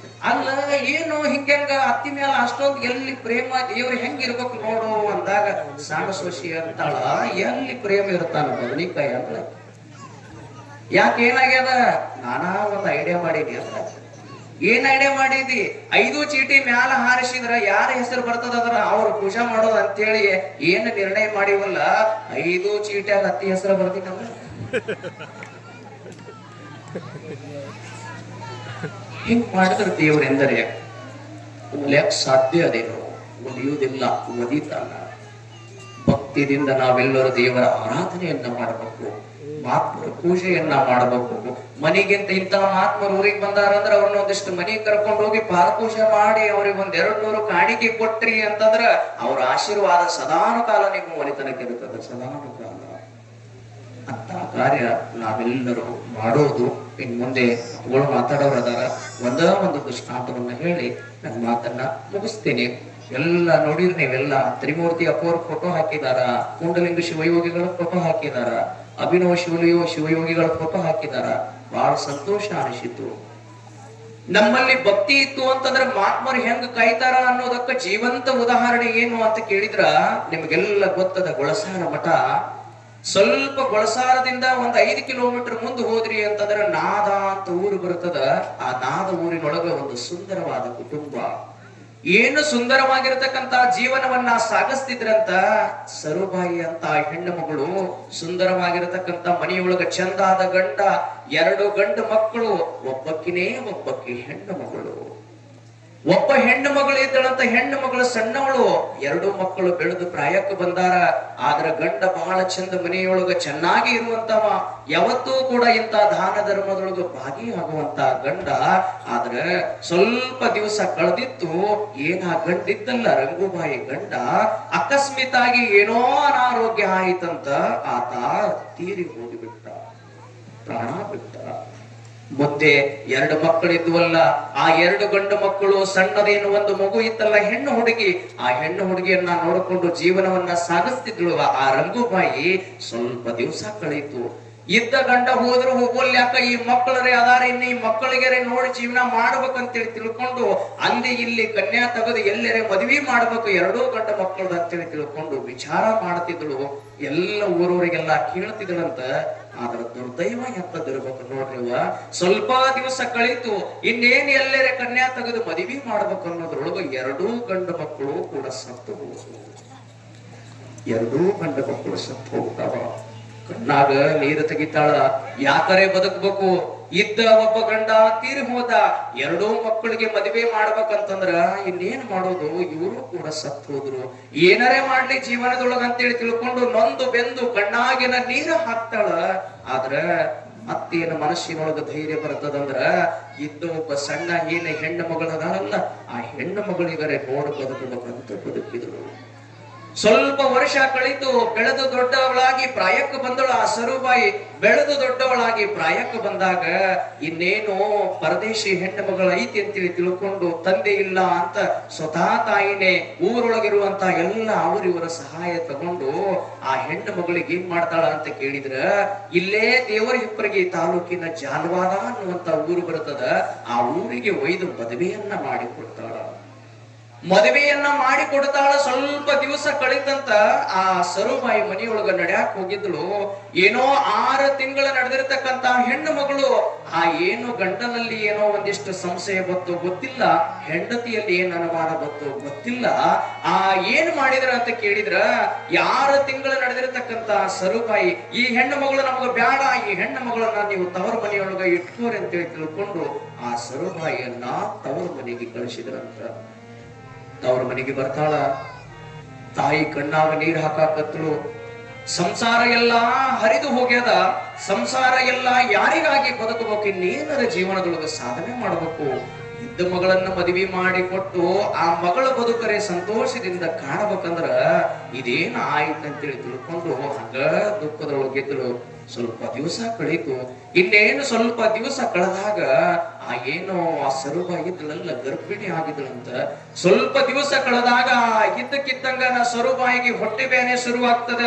ಅಲ್ಲ ಏನು ಹಿಂಗ ಅತ್ತಿ ಮ್ಯಾಲ ಅಷ್ಟೊಂದು ಎಲ್ಲಿ ಪ್ರೇಮ, ದೇವ್ರು ಹೆಂಗಿರ್ಬೇಕು ನೋಡು ಅಂದಾಗ ಸಣ್ಣ ಸೊಸಿ ಅಂತಾಳ, ಎಲ್ಲಿ ಪ್ರೇಮ ಇರ್ತಾನ ಬದನಿಕಾಯಿ ಅಂದ್ರ. ಯಾಕೆ ಏನಾಗ್ಯದ? ನಾನಾ ಒಂದು ಐಡಿಯಾ ಮಾಡೀನಿ ಅಂದ್ರ. ಏನ್ ಐಡಿಯಾ ಮಾಡಿದಿ? 5 ಚೀಟಿ ಮ್ಯಾಲ ಹಾರಿಸಿದ್ರ ಯಾರ ಹೆಸರು ಬರ್ತದ ಅದ್ರ ಅವ್ರು ಪೂಜಾ ಮಾಡೋದು ಅಂತೇಳಿ ಏನ್ ನಿರ್ಣಯ ಮಾಡಿವಲ್ಲ, 5 ಚೀಟಿಯಾಗ ಅತ್ತಿ ಹೆಸರು ಬರ್ತೀನಂದ್ರ ಹಿಂಗ್ ಮಾಡಿದ್ರ ದೇವರೆಂದರೆ ಒಲಿಯಕ್ ಸಾಧ್ಯ ಅದೇನು? ಒಲಿಯುವುದಿಲ್ಲ, ಒಲಿತಾನ. ಭಕ್ತಿದಿಂದ ನಾವೆಲ್ಲರೂ ದೇವರ ಆರಾಧನೆಯನ್ನ ಮಾಡಬೇಕು, ಮಹಾತ್ಮರ ಪೂಜೆಯನ್ನ ಮಾಡಬೇಕು. ಮನೆಗಿಂತ ಇಂತಹ ಮಹಾತ್ಮರು ಊರಿಗೆ ಬಂದಾರಂದ್ರ ಅವ್ರನ್ನ ಒಂದಿಷ್ಟು ಮನೆಗೆ ಕರ್ಕೊಂಡು ಹೋಗಿ ಪಾದಪೂಜೆ ಮಾಡಿ ಅವ್ರಿಗೆ 100-200 ಕಾಣಿಕೆ ಕೊಟ್ರಿ ಅಂತಂದ್ರ ಅವ್ರ ಆಶೀರ್ವಾದ ಸದಾನು ಕಾಲ ನಿಮ್ಮ ಒಲಿತನಕ್ಕೆ ಇರುತ್ತದೆ, ಸದಾನು ಕಾಲ. ಅಂತ ಕಾರ್ಯ ನಾವೆಲ್ಲರೂ ಮಾಡೋದು. ಇನ್ ಮುಂದೆ ಮಕ್ಕಳು ಮಾತಾಡೋರು ಅದಾರ. ಒಂದು ದೃಷ್ಟಾಂತವನ್ನ ಹೇಳಿ ನನ್ನ ಮಾತನ್ನ ಮುಗಿಸ್ತೇನೆ. ಎಲ್ಲ ನೋಡಿದ್ರೆ ನೀವೆಲ್ಲ ತ್ರಿಮೂರ್ತಿ ಅಪ್ಪೋರ್ ಫೋಟೋ ಹಾಕಿದಾರ, ಕುಂಡಲಿಂಗ ಶಿವಯೋಗಿಗಳ ಫೋಟೋ ಹಾಕಿದಾರ, ಅಭಿನವ ಶಿವಯೋಗಿಗಳ ಫೋಟೋ ಹಾಕಿದಾರ. ಬಹಳ ಸಂತೋಷ ಅನಿಸಿತು. ನಮ್ಮಲ್ಲಿ ಭಕ್ತಿ ಇತ್ತು ಅಂತಂದ್ರೆ ಮಹಾತ್ಮರು ಹೆಂಗ್ ಕಾಯ್ತಾರ ಅನ್ನೋದಕ್ಕ ಜೀವಂತ ಉದಾಹರಣೆ ಏನು ಅಂತ ಕೇಳಿದ್ರ ನಿಮ್ಗೆಲ್ಲ ಗೊತ್ತದ. ಗೊಳಸಾರ ಮಠ. ಸ್ವಲ್ಪ ಗೊಳಸಾರದಿಂದ 5 ಕಿಲೋಮೀಟರ್ ಮುಂದೆ ಹೋದ್ರಿ ಅಂತಂದ್ರೆ ನಾದ ಅಂತ ಊರು ಬರ್ತದ. ಆ ನಾದ ಊರಿನೊಳಗ ಒಂದು ಸುಂದರವಾದ ಕುಟುಂಬ, ಏನು ಸುಂದರವಾಗಿರತಕ್ಕಂತ ಜೀವನವನ್ನ ಸಾಗಿಸ್ತಿದ್ರಂತ. ಸರುಬಾಯಿ ಅಂತ ಹೆಣ್ಣು ಮಗಳು, ಸುಂದರವಾಗಿರತಕ್ಕಂತ ಮನೆಯೊಳಗ ಚಂದಾದ ಗಂಡ, 2 ಗಂಡು ಮಕ್ಕಳು, ಒಬ್ಬಕ್ಕೆ ಹೆಣ್ಣು ಮಗಳು. ಒಬ್ಬ ಹೆಣ್ಣು ಮಗಳು ಇದ್ದಳಂತ. ಹೆಣ್ಣು ಮಗಳು ಸಣ್ಣವಳು. 2 ಮಕ್ಕಳು ಬೆಳೆದು ಪ್ರಾಯಕ್ಕೆ ಬಂದಾರ. ಆದ್ರ ಗಂಡ ಬಹಳ ಚಂದ ಮನೆಯೊಳಗ ಚೆನ್ನಾಗಿ ಇರುವಂತವ, ಯಾವತ್ತೂ ಕೂಡ ಇಂತ ದಾನ ಧರ್ಮದೊಳಗ ಭಾಗಿಯಾಗುವಂತ ಗಂಡ. ಆದ್ರ ಸ್ವಲ್ಪ ದಿವಸ ಕಳೆದಿತ್ತು. ಏನ ಗಂಡಿದ್ದಲ್ಲ ರಂಗುಬಾಯಿ ಗಂಡ ಅಕಸ್ಮಿತಾಗಿ ಏನೋ ಅನಾರೋಗ್ಯ ಆಯಿತಂತ. ಆತ ತೀರಿ ಹೋಗಿಬಿಟ್ಟ, ಪ್ರಾಣ ಬಿಟ್ಟ. ಮುಂದೆ 2 ಮಕ್ಕಳಿದ್ವಲ್ಲ, ಆ 2 ಗಂಡು ಮಕ್ಕಳು, ಸಣ್ಣದೇನು ಒಂದು ಮಗು ಇತ್ತಲ್ಲ, ಹೆಣ್ಣು ಹುಡುಗಿ. ಆ ಹೆಣ್ಣು ಹುಡುಗಿಯನ್ನ ನೋಡಿಕೊಂಡು ಜೀವನವನ್ನ ಸಾಗಿಸ್ತಿದ್ಳು ಆ ರಂಗುಬಾಯಿ. ಸ್ವಲ್ಪ ದಿವಸ ಕಳೀತು. ಇದ್ದ ಗಂಡ ಹೋದ್ರು ಹೋಗೋಲ್, ಯಾಕ ಈ ಮಕ್ಕಳರೇ ಅದಾರ, ಇನ್ನು ಈ ಮಕ್ಕಳಿಗೆ ನೋಡಿ ಜೀವನ ಮಾಡ್ಬೇಕಂತೇಳಿ ತಿಳ್ಕೊಂಡು ಅಲ್ಲಿ ಇಲ್ಲಿ ಕನ್ಯಾ ತೆಗೆದು ಎಲ್ಲರೇ ಮದುವೆ ಮಾಡ್ಬೇಕು 2 ಗಂಡ ಮಕ್ಕಳದ ಅಂತೇಳಿ ತಿಳ್ಕೊಂಡು ವಿಚಾರ ಮಾಡ್ತಿದ್ಳು. ಎಲ್ಲ ಊರವರಿಗೆಲ್ಲ ಕೇಳ್ತಿದ್ಳಂತ. ಆದ್ರ ದುರ್ದೈವ ಎಂತದಿರ್ಬೇಕು ನೋಡ್ರಿವ. ಸ್ವಲ್ಪ ದಿವಸ ಕಳೀತು. ಇನ್ನೇನ್ ಎಲ್ಲರೇ ಕನ್ಯಾ ತೆಗೆದು ಮದುವೆ ಮಾಡ್ಬೇಕು ಅನ್ನೋದ್ರೊಳಗ 2 ಗಂಡು ಮಕ್ಕಳು ಕೂಡ ಸತ್ತು ಹೋದ್ರು. 2 ಗಂಡು ಮಕ್ಕಳು ಸತ್ತು ಹೋಗ್ತಾವ. ಕಣ್ಣಾಗ ನೀರು ತೆಗಿತಾಳ. ಯಾಕರೆ ಬದುಕ್ಬೇಕು? ಇದ್ದ ಒಬ್ಬ ಗಂಡ ತೀರಿ ಹೋದ. 2 ಮಕ್ಕಳಿಗೆ ಮದುವೆ ಮಾಡ್ಬೇಕಂತಂದ್ರ ಇನ್ನೇನ್ ಮಾಡೋದು? ಇವರು ಕೂಡ ಸತ್ತು ಹೋದ್ರು. ಏನಾರೇ ಮಾಡ್ಲಿ ಜೀವನದೊಳಗ ಅಂತೇಳಿ ತಿಳ್ಕೊಂಡು ನೊಂದು ಬೆಂದು ಕಣ್ಣಾಗಿನ ನೀರ ಹಾಕ್ತಾಳ. ಆದ್ರ ಮತ್ತೇನು ಮನಸ್ಸಿನೊಳಗ ಧೈರ್ಯ ಬರ್ತದಂದ್ರ, ಇದ್ದ ಒಬ್ಬ ಸಣ್ಣ ಹೆಣ್ಣು ಮಗಳದಾರಲ್ಲ, ಆ ಹೆಣ್ಣು ಮಗಳಿಗರೆ ನೋಡು ಬದುಕಬೇಕಂತ ಬದುಕಿದ್ರು. ಸ್ವಲ್ಪ ವರ್ಷ ಕಳಿತು. ಬೆಳೆದು ದೊಡ್ಡವಳಾಗಿ ಪ್ರಾಯಕ್ಕೆ ಬಂದಳು ಆ ಸರುಬಾಯಿ. ಬೆಳೆದು ದೊಡ್ಡವಳಾಗಿ ಪ್ರಾಯಕ್ಕೆ ಬಂದಾಗ ಇನ್ನೇನು ಪರದೇಶಿ ಹೆಣ್ಣು ಮಗಳ ಐತಿ ಅಂತೇಳಿ ತಿಳ್ಕೊಂಡು, ತಂದೆ ಇಲ್ಲ ಅಂತ ಸ್ವತಃ ತಾಯಿನೇ ಊರೊಳಗಿರುವಂತ ಎಲ್ಲ ಅವರಿವರ ಸಹಾಯ ತಗೊಂಡು ಆ ಹೆಣ್ಣು ಮಗಳಿಗೆ ಏನ್ ಮಾಡ್ತಾಳ ಅಂತ ಕೇಳಿದ್ರ, ಇಲ್ಲೇ ದೇವರ ಹಿಪ್ಪರಗಿ ತಾಲೂಕಿನ ಜಾಲ್ವಾದ ಅನ್ನುವಂತ ಊರು ಬರ್ತದ. ಆ ಊರಿಗೆ ಒಯ್ದು ಮದುವೆಯನ್ನ ಮಾಡಿ ಕೊಡ್ತಾಳ. ಮದುವೆಯನ್ನ ಮಾಡಿ ಕೊಡ್ತಾಳ. ಸ್ವಲ್ಪ ದಿವಸ ಕಳಿತಂತ ಆ ಸರುಬಾಯಿ ಮನೆಯೊಳಗ ನಡ್ಯಾಕ್ ಹೋಗಿದ್ಳು. ಏನೋ 6 ತಿಂಗಳ ನಡೆದಿರ್ತಕ್ಕಂತ ಹೆಣ್ಣು ಮಗಳು. ಆ ಏನು ಗಂಡನಲ್ಲಿ ಏನೋ ಒಂದಿಷ್ಟು ಸಂಶಯ ಬತ್ತು ಗೊತ್ತಿಲ್ಲ, ಹೆಂಡತಿಯಲ್ಲಿ ಏನ್ ಅನುಮಾನ ಬತ್ತು ಗೊತ್ತಿಲ್ಲ. ಆ ಏನ್ ಮಾಡಿದ್ರ ಅಂತ ಕೇಳಿದ್ರ, 6 ತಿಂಗಳ ನಡೆದಿರ್ತಕ್ಕಂತ ಸರುಬಾಯಿ, ಈ ಹೆಣ್ಣು ಮಗಳು ನಮಗ ಬ್ಯಾಡ, ಈ ಹೆಣ್ಣು ಮಗಳನ್ನ ನೀವು ತವರ ಮನೆಯೊಳಗ ಇಟ್ಕೋರಿ ಅಂತೇಳಿ ತಿಳ್ಕೊಂಡು ಆ ಸರುಬಾಯಿಯನ್ನ ತವರ ಮನೆಗೆ ಕಳಿಸಿದ್ರಂತ. ತವ್ರ ಮನೆಗೆ ಬರ್ತಾಳ. ತಾಯಿ ಕಣ್ಣಾಗ ನೀರ್ ಹಾಕಾಕತ್ಳು. ಸಂಸಾರ ಎಲ್ಲಾ ಹರಿದು ಹೋಗ್ಯದ. ಸಂಸಾರ ಎಲ್ಲ ಯಾರಿಗಾಗಿ ಬದುಕಬೇಕು? ಇನ್ನೇನರ ಜೀವನದೊಳಗ ಸಾಧನೆ ಮಾಡಬೇಕು. ಇದ್ದ ಮಗಳನ್ನ ಮದುವೆ ಮಾಡಿ ಕೊಟ್ಟು ಆ ಮಗಳ ಬದುಕರೆ ಸಂತೋಷದಿಂದ ಕಾಣಬೇಕಂದ್ರ ಇದೇನ ಆಯ್ತಂತೇಳಿ ತಿಳ್ಕೊಂಡು ಹಂಗ ದುಃಖದೊಳಗಿದ್ಳು. ಸ್ವಲ್ಪ ದಿವಸ ಕಳೀತು. ಇನ್ನೇನು ಸ್ವಲ್ಪ ದಿವಸ ಕಳೆದಾಗ ಆ ಏನು ಆ ಸರುಬಾಯಿ ಇದ್ದಳಲ್ಲ, ಗರ್ಭಿಣಿ ಆಗಿದ್ದಳಂತ. ಸ್ವಲ್ಪ ದಿವಸ ಕಳೆದಾಗ ಇದ್ದಕ್ಕಿದ್ದಂಗ ಸರುಬಾಯಿಗೆ ಹೊಟ್ಟೆ ಬೇನೆ ಶುರುವಾಗ್ತದ.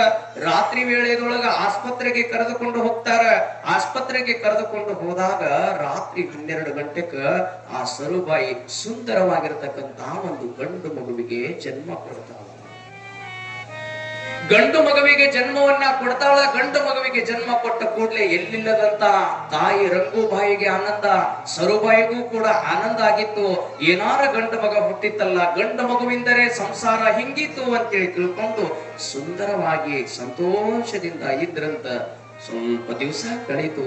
ರಾತ್ರಿ ವೇಳೆದೊಳಗ ಆಸ್ಪತ್ರೆಗೆ ಕರೆದುಕೊಂಡು ಹೋಗ್ತಾರ. ಆಸ್ಪತ್ರೆಗೆ ಕರೆದುಕೊಂಡು ಹೋದಾಗ ರಾತ್ರಿ 12 ಗಂಟೆಕ ಆ ಸರುಬಾಯಿ ಸುಂದರವಾಗಿರತಕ್ಕಂತ ಒಂದು ಗಂಡು ಮಗುವಿಗೆ ಜನ್ಮ ಕೊಡ್ತಾಳ. ಗಂಡು ಮಗುವಿಗೆ ಜನ್ಮವನ್ನ ಕೊಡ್ತಾಳ. ಗಂಡು ಮಗುವಿಗೆ ಜನ್ಮ ಕೊಟ್ಟ ಕೂಡಲೇ ಎಲ್ಲಿಲ್ಲದಂತ ತಾಯಿ ರಂಗೂಬಾಯಿಗೆ ಆನಂದ, ಸರುಬಾಯಿಗೂ ಕೂಡ ಆನಂದ ಆಗಿತ್ತು. ಏನಾರ ಗಂಡು ಮಗ ಹುಟ್ಟಿತ್ತಲ್ಲ, ಗಂಡು ಮಗುವಿಂದರೆ ಸಂಸಾರ ಹಿಂಗಿತ್ತು ಅಂತೇಳಿ ತಿಳ್ಕೊಂಡು ಸುಂದರವಾಗಿ ಸಂತೋಷದಿಂದ ಇದ್ರಂತ. ಸ್ವಲ್ಪ ದಿವಸ ಕಳೀತು.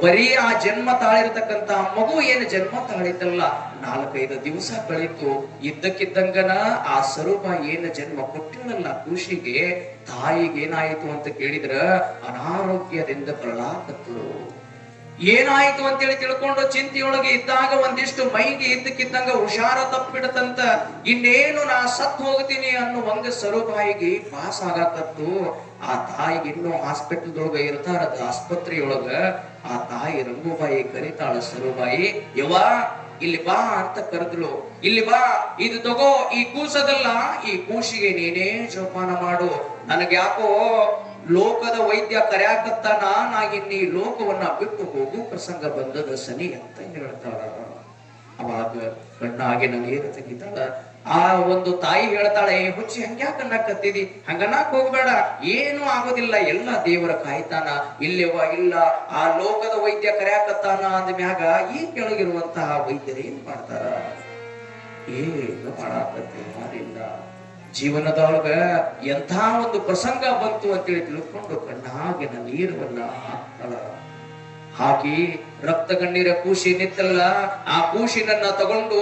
ಬರೀ ಆ ಜನ್ಮ ತಾಳಿರ್ತಕ್ಕಂತ ಮಗು ಏನು ಜನ್ಮ ತಾಳಿದ್ದಲ್ಲ, 4-5 ದಿವಸ ಕಳೀತು. ಇದ್ದಕ್ಕಿದ್ದಂಗನ ಆ ಸ್ವರೂಪ ಏನು ಜನ್ಮ ಕೊಟ್ಟಿರಲ್ಲ ಖುಷಿಗೆ, ತಾಯಿಗೆ ಏನಾಯಿತು ಅಂತ ಕೇಳಿದ್ರ ಅನಾರೋಗ್ಯದಿಂದ ಬರಲಾಕತ್ತು. ಏನಾಯ್ತು ಅಂತೇಳಿ ತಿಳ್ಕೊಂಡು ಚಿಂತೆಯೊಳಗೆ ಇದ್ದಾಗ ಒಂದಿಷ್ಟು ಮೈಗೆ ಇದ್ದಕ್ಕಿದ್ದಂಗ ಹುಷಾರ ತಪ್ಪಿಡತಂತ. ಇನ್ನೇನು ನಾ ಸತ್ ಹೋಗ್ತೀನಿ ಅನ್ನೋ ಒಂದು ಸ್ವರೂಪಾಯಿಗೆ ಪಾಸ್ ಆಗಾಕತ್ತು. ಆ ತಾಯಿಗೆ ಇನ್ನೂ ಹಾಸ್ಪಿಟಲ್ದೊಳಗ ಇರ್ತಾರ, ಆಸ್ಪತ್ರೆಯೊಳಗ. ಆ ತಾಯಿ ರಂಗೂಬಾಯಿ ಕರಿತಾಳ ಸ್ವರೂಪಾಯಿ, ಯವ್ವ ಇಲ್ಲಿ ಬಾ ಅಂತ ಕರೆದ್ಲು. ಇಲ್ಲಿ ಬಾ, ಇದು ತಗೋ, ಈ ಕೂಸದಲ್ಲ, ಈ ಕೂಸಿಗೆ ನೀನೇ ಜೋಪಾನ ಮಾಡು. ನನಗೆ ಯಾಕೋ ಲೋಕದ ವೈದ್ಯ ಕರ್ಯಾಕತ್ತಾನ, ನಾಗಿನ್ನೀ ಲೋಕವನ್ನ ಬಿಟ್ಟು ಹೋಗು ಪ್ರಸಂಗ ಬಂದದ ಸನಿ ಅಂತ ಹೇಳ್ತಾಳ. ಅವಾಗ ಕಣ್ಣಾಗಿನ ನೀರು ತೆಗಿತಾಳ. ಆ ಒಂದು ತಾಯಿ ಹೇಳ್ತಾಳೆ, ಹುಚ್ಚಿ ಹಂಗ್ಯಾಕ ಅನ್ನಕತ್ತಿದಿ, ಹಂಗನ್ನಾಕ್ ಹೋಗ್ಬೇಡ, ಏನು ಆಗೋದಿಲ್ಲ, ಎಲ್ಲ ದೇವರ ಕಾಯ್ತಾನ. ಇಲ್ಲೇವ ಇಲ್ಲ, ಆ ಲೋಕದ ವೈದ್ಯ ಕರ್ಯಾಕತ್ತಾನ ಅಂದ ಮ್ಯಾಗ ಈ ಕೆಳಗಿರುವಂತಹ ವೈದ್ಯರು ಏನ್ ಮಾಡ್ತಾರ? ಏನು ಮಾಡಾಕತ್ತಿ ಮಾರಿಲ್ಲ. ಜೀವನದೊಳಗ ಎಂಥ ಒಂದು ಪ್ರಸಂಗ ಬಂತು ಅಂತೇಳಿ ತಿಳ್ಕೊಂಡು ಕಣ್ಣಾಗಿನ ನೀರನ್ನ ಹಾಕ್ತಾಳ. ಹಾಕಿ ರಕ್ತ ಕಣ್ಣೀರ ಕೂಸಿ ನಿತ್ತಲ್ಲ, ಆ ಕೂಸಿನನ್ನ ತಗೊಂಡು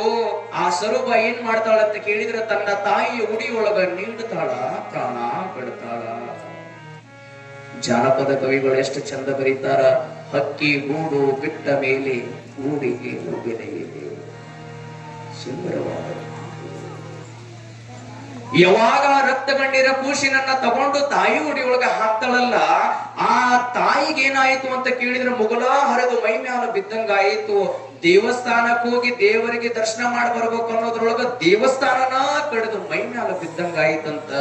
ಆ ಸ್ವರೂಪ ಏನ್ ಮಾಡ್ತಾಳ ಅಂತ ಕೇಳಿದ್ರೆ ತನ್ನ ತಾಯಿಯ ಉಡಿಯೊಳಗ ನೀಡ್ತಾಳ, ಪ್ರಾಣ ಬಿಡ್ತಾಳ. ಜಾನಪದ ಕವಿಗಳು ಎಷ್ಟು ಚಂದ ಬರೀತಾರ, ಹಕ್ಕಿ ಗೂಡು ಬಿಟ್ಟ ಮೇಲೆ ಗೂಡಿಗೆ ಬೆಲೆ ಇದೆ. ಸುಂದರವಾದ ಯಾವಾಗ ರಕ್ತ ಗಣ್ಣಿರ ಕೂಸಿನನ್ನ ತಗೊಂಡು ತಾಯಿ ಉಡಿಯೊಳಗ ಹಾಕ್ತಾಳಲ್ಲ, ಆ ತಾಯಿಗೆ ಏನಾಯ್ತು ಅಂತ ಕೇಳಿದ್ರೆ ಮುಗಲ ಹರಿದು ಮೈ ಮ್ಯಾಲ ಬಿದ್ದಂಗಾಯಿತು. ದೇವಸ್ಥಾನಕ್ಕೆ ಹೋಗಿ ದೇವರಿಗೆ ದರ್ಶನ ಮಾಡಿ ಬರ್ಬೇಕು ಅನ್ನೋದ್ರೊಳಗ ದೇವಸ್ಥಾನನ ಕಡಿದು ಮೈ ಮ್ಯಾಲ ಬಿದ್ದಂಗಾಯ್ತಂತ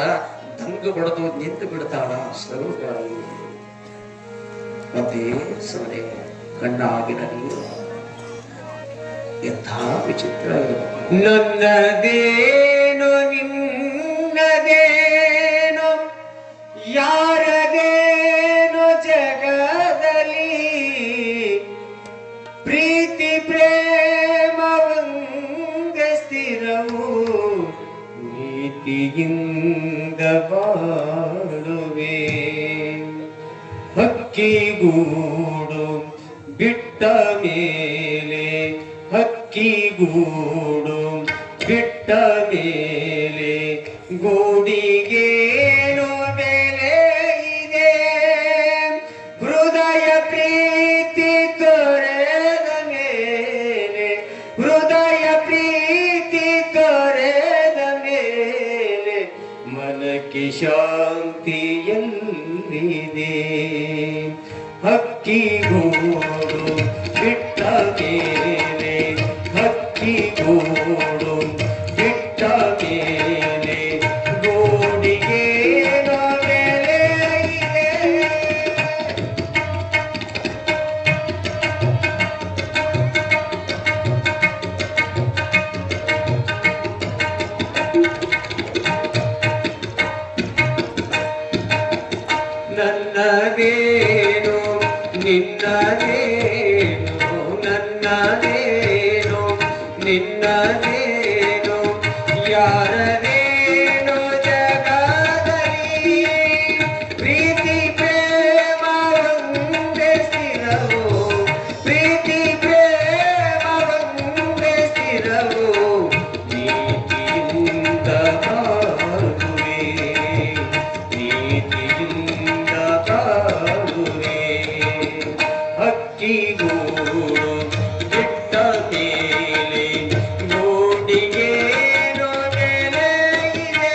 ದಂಗ ಬಡದು ನಿಂತು ಬಿಡ್ತಾಳ ಸ್ವರೂಪಾಯಿ. ಮತ್ತೆ ಸೊನೆ ಕಣ್ಣಾಗಿನ ನೀರು ಎಂಥ ವಿಚಿತ್ರ. ನನ್ನದೇನು ನಿನ್ನದೇನು ಯಾರದೇನು ಜಗದಲ್ಲಿ, ಪ್ರೀತಿ ಪ್ರೇಮ ಒಂದೇ ಸ್ಥಿರವು, ನೀತಿಯಿಂದ ಬಾಳುವೆ. ಹಕ್ಕಿಗೂಡು ಬಿಟ್ಟ ಮೇಲೆ, ಹಕ್ಕಿಗೂಡು ಬಿಟ್ಟ ಮೇಲೆ ಗೂಡಿಗೇನು ಬೆಲೆ ಇದೆ, ಹೃದಯ ಪ್ರೀತಿ ತೊರೆದ ಮೇಲೆ, ಹೃದಯ ಪ್ರೀತಿ ತೊರೆದ ಮೇಲೆ ಮನಕ್ಕೆ ಶಾಂತಿ ಎಲ್ಲಿದೆ. ಹಕ್ಕಿಗೂಡು ಬಿಟ್ಟ ಮೇಲೆ, ಹಕ್ಕಿಗೂಡು ಬಿಟ್ಟ ಮೇಲೆ ಗೂಡಿಗೆ ಬೆಲೆ ಇದೆ. ನನ್ನದೇನು ನಿನ್ನದೇನು, ನನ್ನದೇನು ನಿನ್ನದೇನು ಯಾರದೇನು ಜಗದಲ್ಲಿ, ಪ್ರೀತಿ ಪ್ರೇಮ ಒಂದೇ ಸ್ಥಿರವು, ಪ್ರೀತಿ ಪ್ರೇಮ ಒಂದೇ ಸ್ಥಿರವು, ನೀತಿಯಿಂದ ಬಾಳುವೆ, ನೀತಿಯಿಂದ ಬಾಳುವೆ. ಹಕ್ಕಿಗೂಡು ಬಿಟ್ಟ ಮೇಲೆ ಗೂಡಿಗೇನು ಬೆಲೆ ಇದೆ.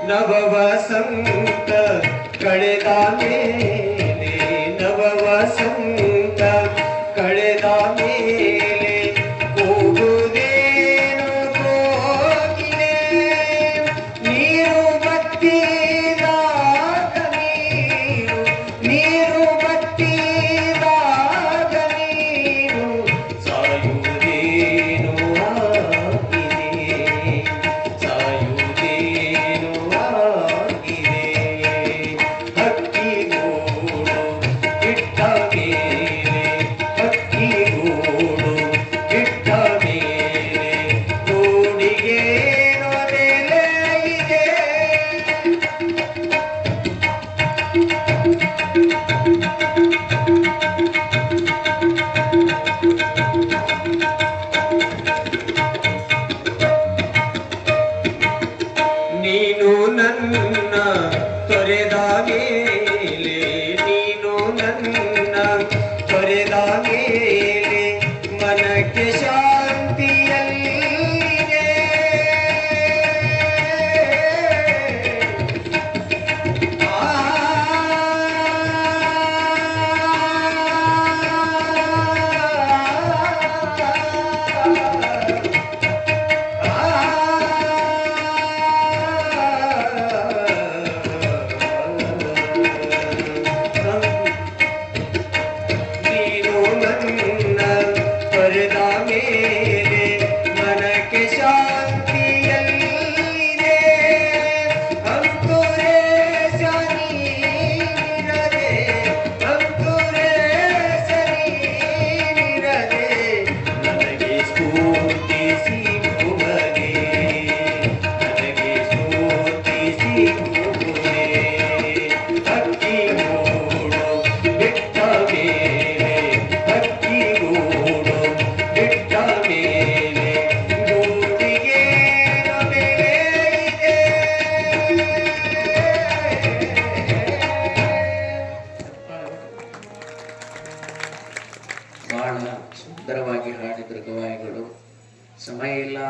ನವ ವಸಂತ ಕಳೆದ ಮೇಲೆ, ನವ ವಸಂತ ಕಳೆದ ಮೇಲೆ ಕೂಗುವುದೇನು ಕೋಗಿಲೆ, ನೀರು ಬತ್ತಿ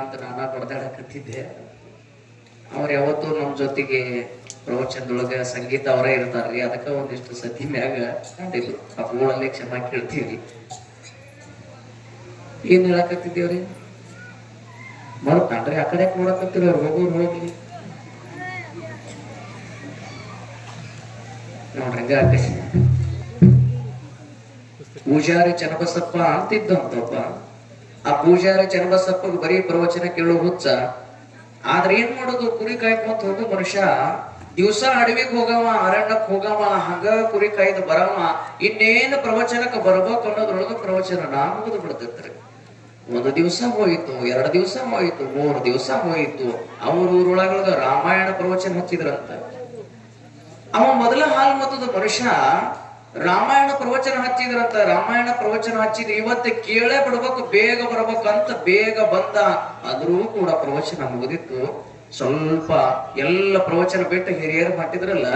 ಅಂತ ನಾನಾ ಬಡ್ದಾಡಕತ್ತಿದ್ದೆ. ಅವ್ರು ಯಾವತ್ತೂ ನಮ್ಮ ಜೊತೆಗೆ ಪ್ರವಚನದೊಳಗ ಸಂಗೀತ ಅವರೇ ಇರ್ತಾರ್ರಿ. ಅದಕ್ಕ ಒಂದಿಷ್ಟು ಸತಿ ಮ್ಯಾಗ ಕಂಡಿದ್ರು. ಅವುಗಳಲ್ಲಿ ಕ್ಷಮಾ ಕೇಳ್ತೀವಿ. ಏನ್ ಹೇಳಕತ್ತಿದ್ದೇವ್ರಿ? ಮರ್ತಾನ್ರಿ. ಆ ಕಡೆ ನೋಡಕತ್ತೀರಿ, ಅವ್ರು ಹೋಗೋರು ಹೋಗ್ಲಿ ನೋಡ್ರಿ. ಪೂಜಾರಿ ಚನ್ನಬಸಪ್ಪ ಅಂತಿದ್ದಂತಪ್ಪ. ಆ ಪೂಜಾರಿ ಚನ್ನಬಸಪ್ಪಗೆ ಬರೀ ಪ್ರವಚನ ಕೇಳೋ ಹುಚ್ಚ. ಆದ್ರೆ ಏನ್ ಮಾಡೋದು, ಕುರಿ ಕಾಯ್ಕೊಂತ ಹೋಗೋ ಮನುಷ್ಯ ದಿವ್ಸ ಅಡವಿಗೆ ಹೋಗವ, ಅರಣ್ಯಕ್ ಹೋಗವ, ಹಂಗ ಕುರಿ ಕಾಯ್ದು ಬರವ. ಇನ್ನೇನು ಪ್ರವಚನಕ್ಕೆ ಬರ್ಬೇಕು ಅನ್ನೋದ್ರೊಳಗ ಪ್ರವಚನ ಮುಗಿದು ಬಿಡ್ತೈತ್ರಿ. 1 ದಿವಸ ಹೋಯಿತು, 2 ದಿವಸ ಹೋಯಿತು, 3 ದಿವಸ ಹೋಯಿತು. ಅವ್ರ ಊರೊಳಗ ರಾಮಾಯಣ ಪ್ರವಚನ ಹಚ್ಚಿದ್ರಂತ. ಅವ ಮೊದಲ ಹಾಲು ಮತದ ಮನುಷ್ಯ ರಾಮಾಯಣ ಪ್ರವಚನ ಹಚ್ಚಿದ್ರಂತ. ರಾಮಾಯಣ ಪ್ರವಚನ ಹಚ್ಚಿದ್ರೆ ಇವತ್ತು ಕೇಳೇ ಬಿಡ್ಬೇಕು, ಬೇಗ ಬರ್ಬೇಕಂತ ಬೇಗ ಬಂದ. ಆದ್ರೂ ಕೂಡ ಪ್ರವಚನ ಮುಗಿದಿತ್ತು. ಸ್ವಲ್ಪ ಎಲ್ಲ ಪ್ರವಚನ ಬಿಟ್ಟು ಹಿರಿಯರು ಮಾಡಿದ್ರಲ್ಲ,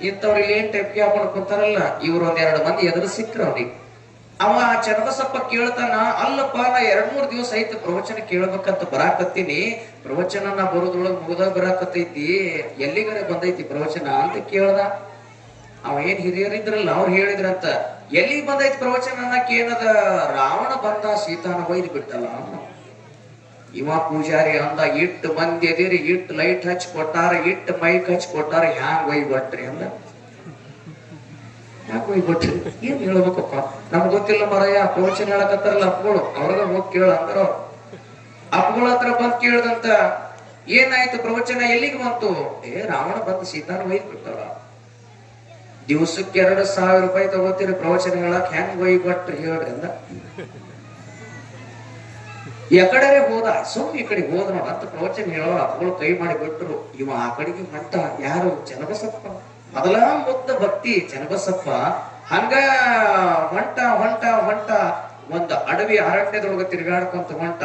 ಇಂಥವ್ರು ಇಲ್ಲಿ ಏನ್ ಟೆಪ್ಗೆ ಹಾಕೊಂಡು ಕುಂತಾರಲ್ಲ, ಇವ್ರು 1-2 ಮಂದಿ ಎದುರು ಸಿಕ್ಕ್ರ ಅವ್ರಿಗೆ. ಅವ ಚನ್ನಬಸಪ್ಪ ಕೇಳ್ತಾನ, ಅಲ್ಲಪ್ಪ ನಾ 2-3 ದಿವಸ ಐತಿ ಪ್ರವಚನ ಕೇಳ್ಬೇಕಂತ ಬರಾಕತ್ತೀನಿ. ಪ್ರವಚನ ನಾ ಬರೋದ್ರೊಳಗ ಮುಗ್ದಾಗ ಬರಾಕತ್ತೈತಿ, ಎಲ್ಲಿಗಾರೆ ಬಂದೈತಿ ಪ್ರವಚನ ಅಂತ ಕೇಳ್ದ. ಅವ ಏನ್ ಹಿರಿಯರಿದ್ರಲ್ಲ ಅವ್ರು ಹೇಳಿದ್ರಂತ, ಎಲ್ಲಿಗೆ ಬಂದೈತಿ ಪ್ರವಚನ ಅನ್ನಕ್ ಏನದ, ರಾವಣ ಬಂದ ಸೀತಾನ ಒಯ್ದು ಬಿಟ್ಟಲ್ಲ. ಇವ ಪೂಜಾರಿ ಅಂದ, ಇಟ್ಟು ಮಂದಿ ಎದಿರಿ, ಇಟ್ಟು ಲೈಟ್ ಹಚ್ಚಿ ಕೊಟ್ಟಾರ, ಇಟ್ಟು ಮೈಕ್ ಹಚ್ಚಿ ಕೊಟ್ಟಾರ, ಹ್ಯಾಂಗ್ ಒಯ್ಕೊಟ್ರಿ ಅಂದ. ಯಾಕೆ ಒಯ್ಕೊಟ್ರಿ? ಏನ್ ಹೇಳ್ಬೇಕಪ್ಪ, ನಮ್ಗ್ ಗೊತ್ತಿಲ್ಲ ಮರಯ್ಯ. ಪ್ರವಚನ ಹೇಳಕತ್ತಾರಲ್ಲ ಅಪ್ಪಗಳು, ಅವ್ರಾಗ ಹೋಗಿ ಕೇಳ ಅಂದ್ರ. ಅಪ್ಪಗಳ ಹತ್ರ ಬಂದ್ ಕೇಳ್ದಂತ, ಏನಾಯ್ತು ಪ್ರವಚನ, ಎಲ್ಲಿಗೆ ಬಂತು? ರಾವಣ ಬಂದು ಸೀತಾನ ಒಯ್ದು ಬಿಟ್ಟಲ್ಲ. ದಿವಸಕ್ಕೆ 2,000 ರೂಪಾಯಿ ತಗೋತೀರಿ ಪ್ರವಚನ ಹೇಳಕ್, ಹೆಂಗ್ ಒಯ್ಕೊಟ್ರಿ ಹೇಳ್ರಿ ಅಂದ. ಎಕಡೆ ಹೋದ, ಈ ಕಡೆ ಹೋದ ನೋಡ ಅಂತ ಪ್ರವಚನ ಹೇಳೋ ಅಪ್ಪಗಳು ಕೈ ಮಾಡಿ ಬಿಟ್ರು. ಇವ ಆ ಕಡೆಗೆ ಹೊಂಟ. ಯಾರು? ಚನ್ನಬಸಪ್ಪ. ಮೊದಲ ಮುದ್ದ ಭಕ್ತಿ ಚನ್ನಬಸಪ್ಪ. ಹಂಗ ಹೊಂಟ ಹೊಂಟ ಹೊಂಟ ಒಂದ್ ಅಡವಿ ಅರಣ್ಯದೊಳಗ ತಿರ್ಗಾಡ್ಕೊಂತ ಹೊಂಟ.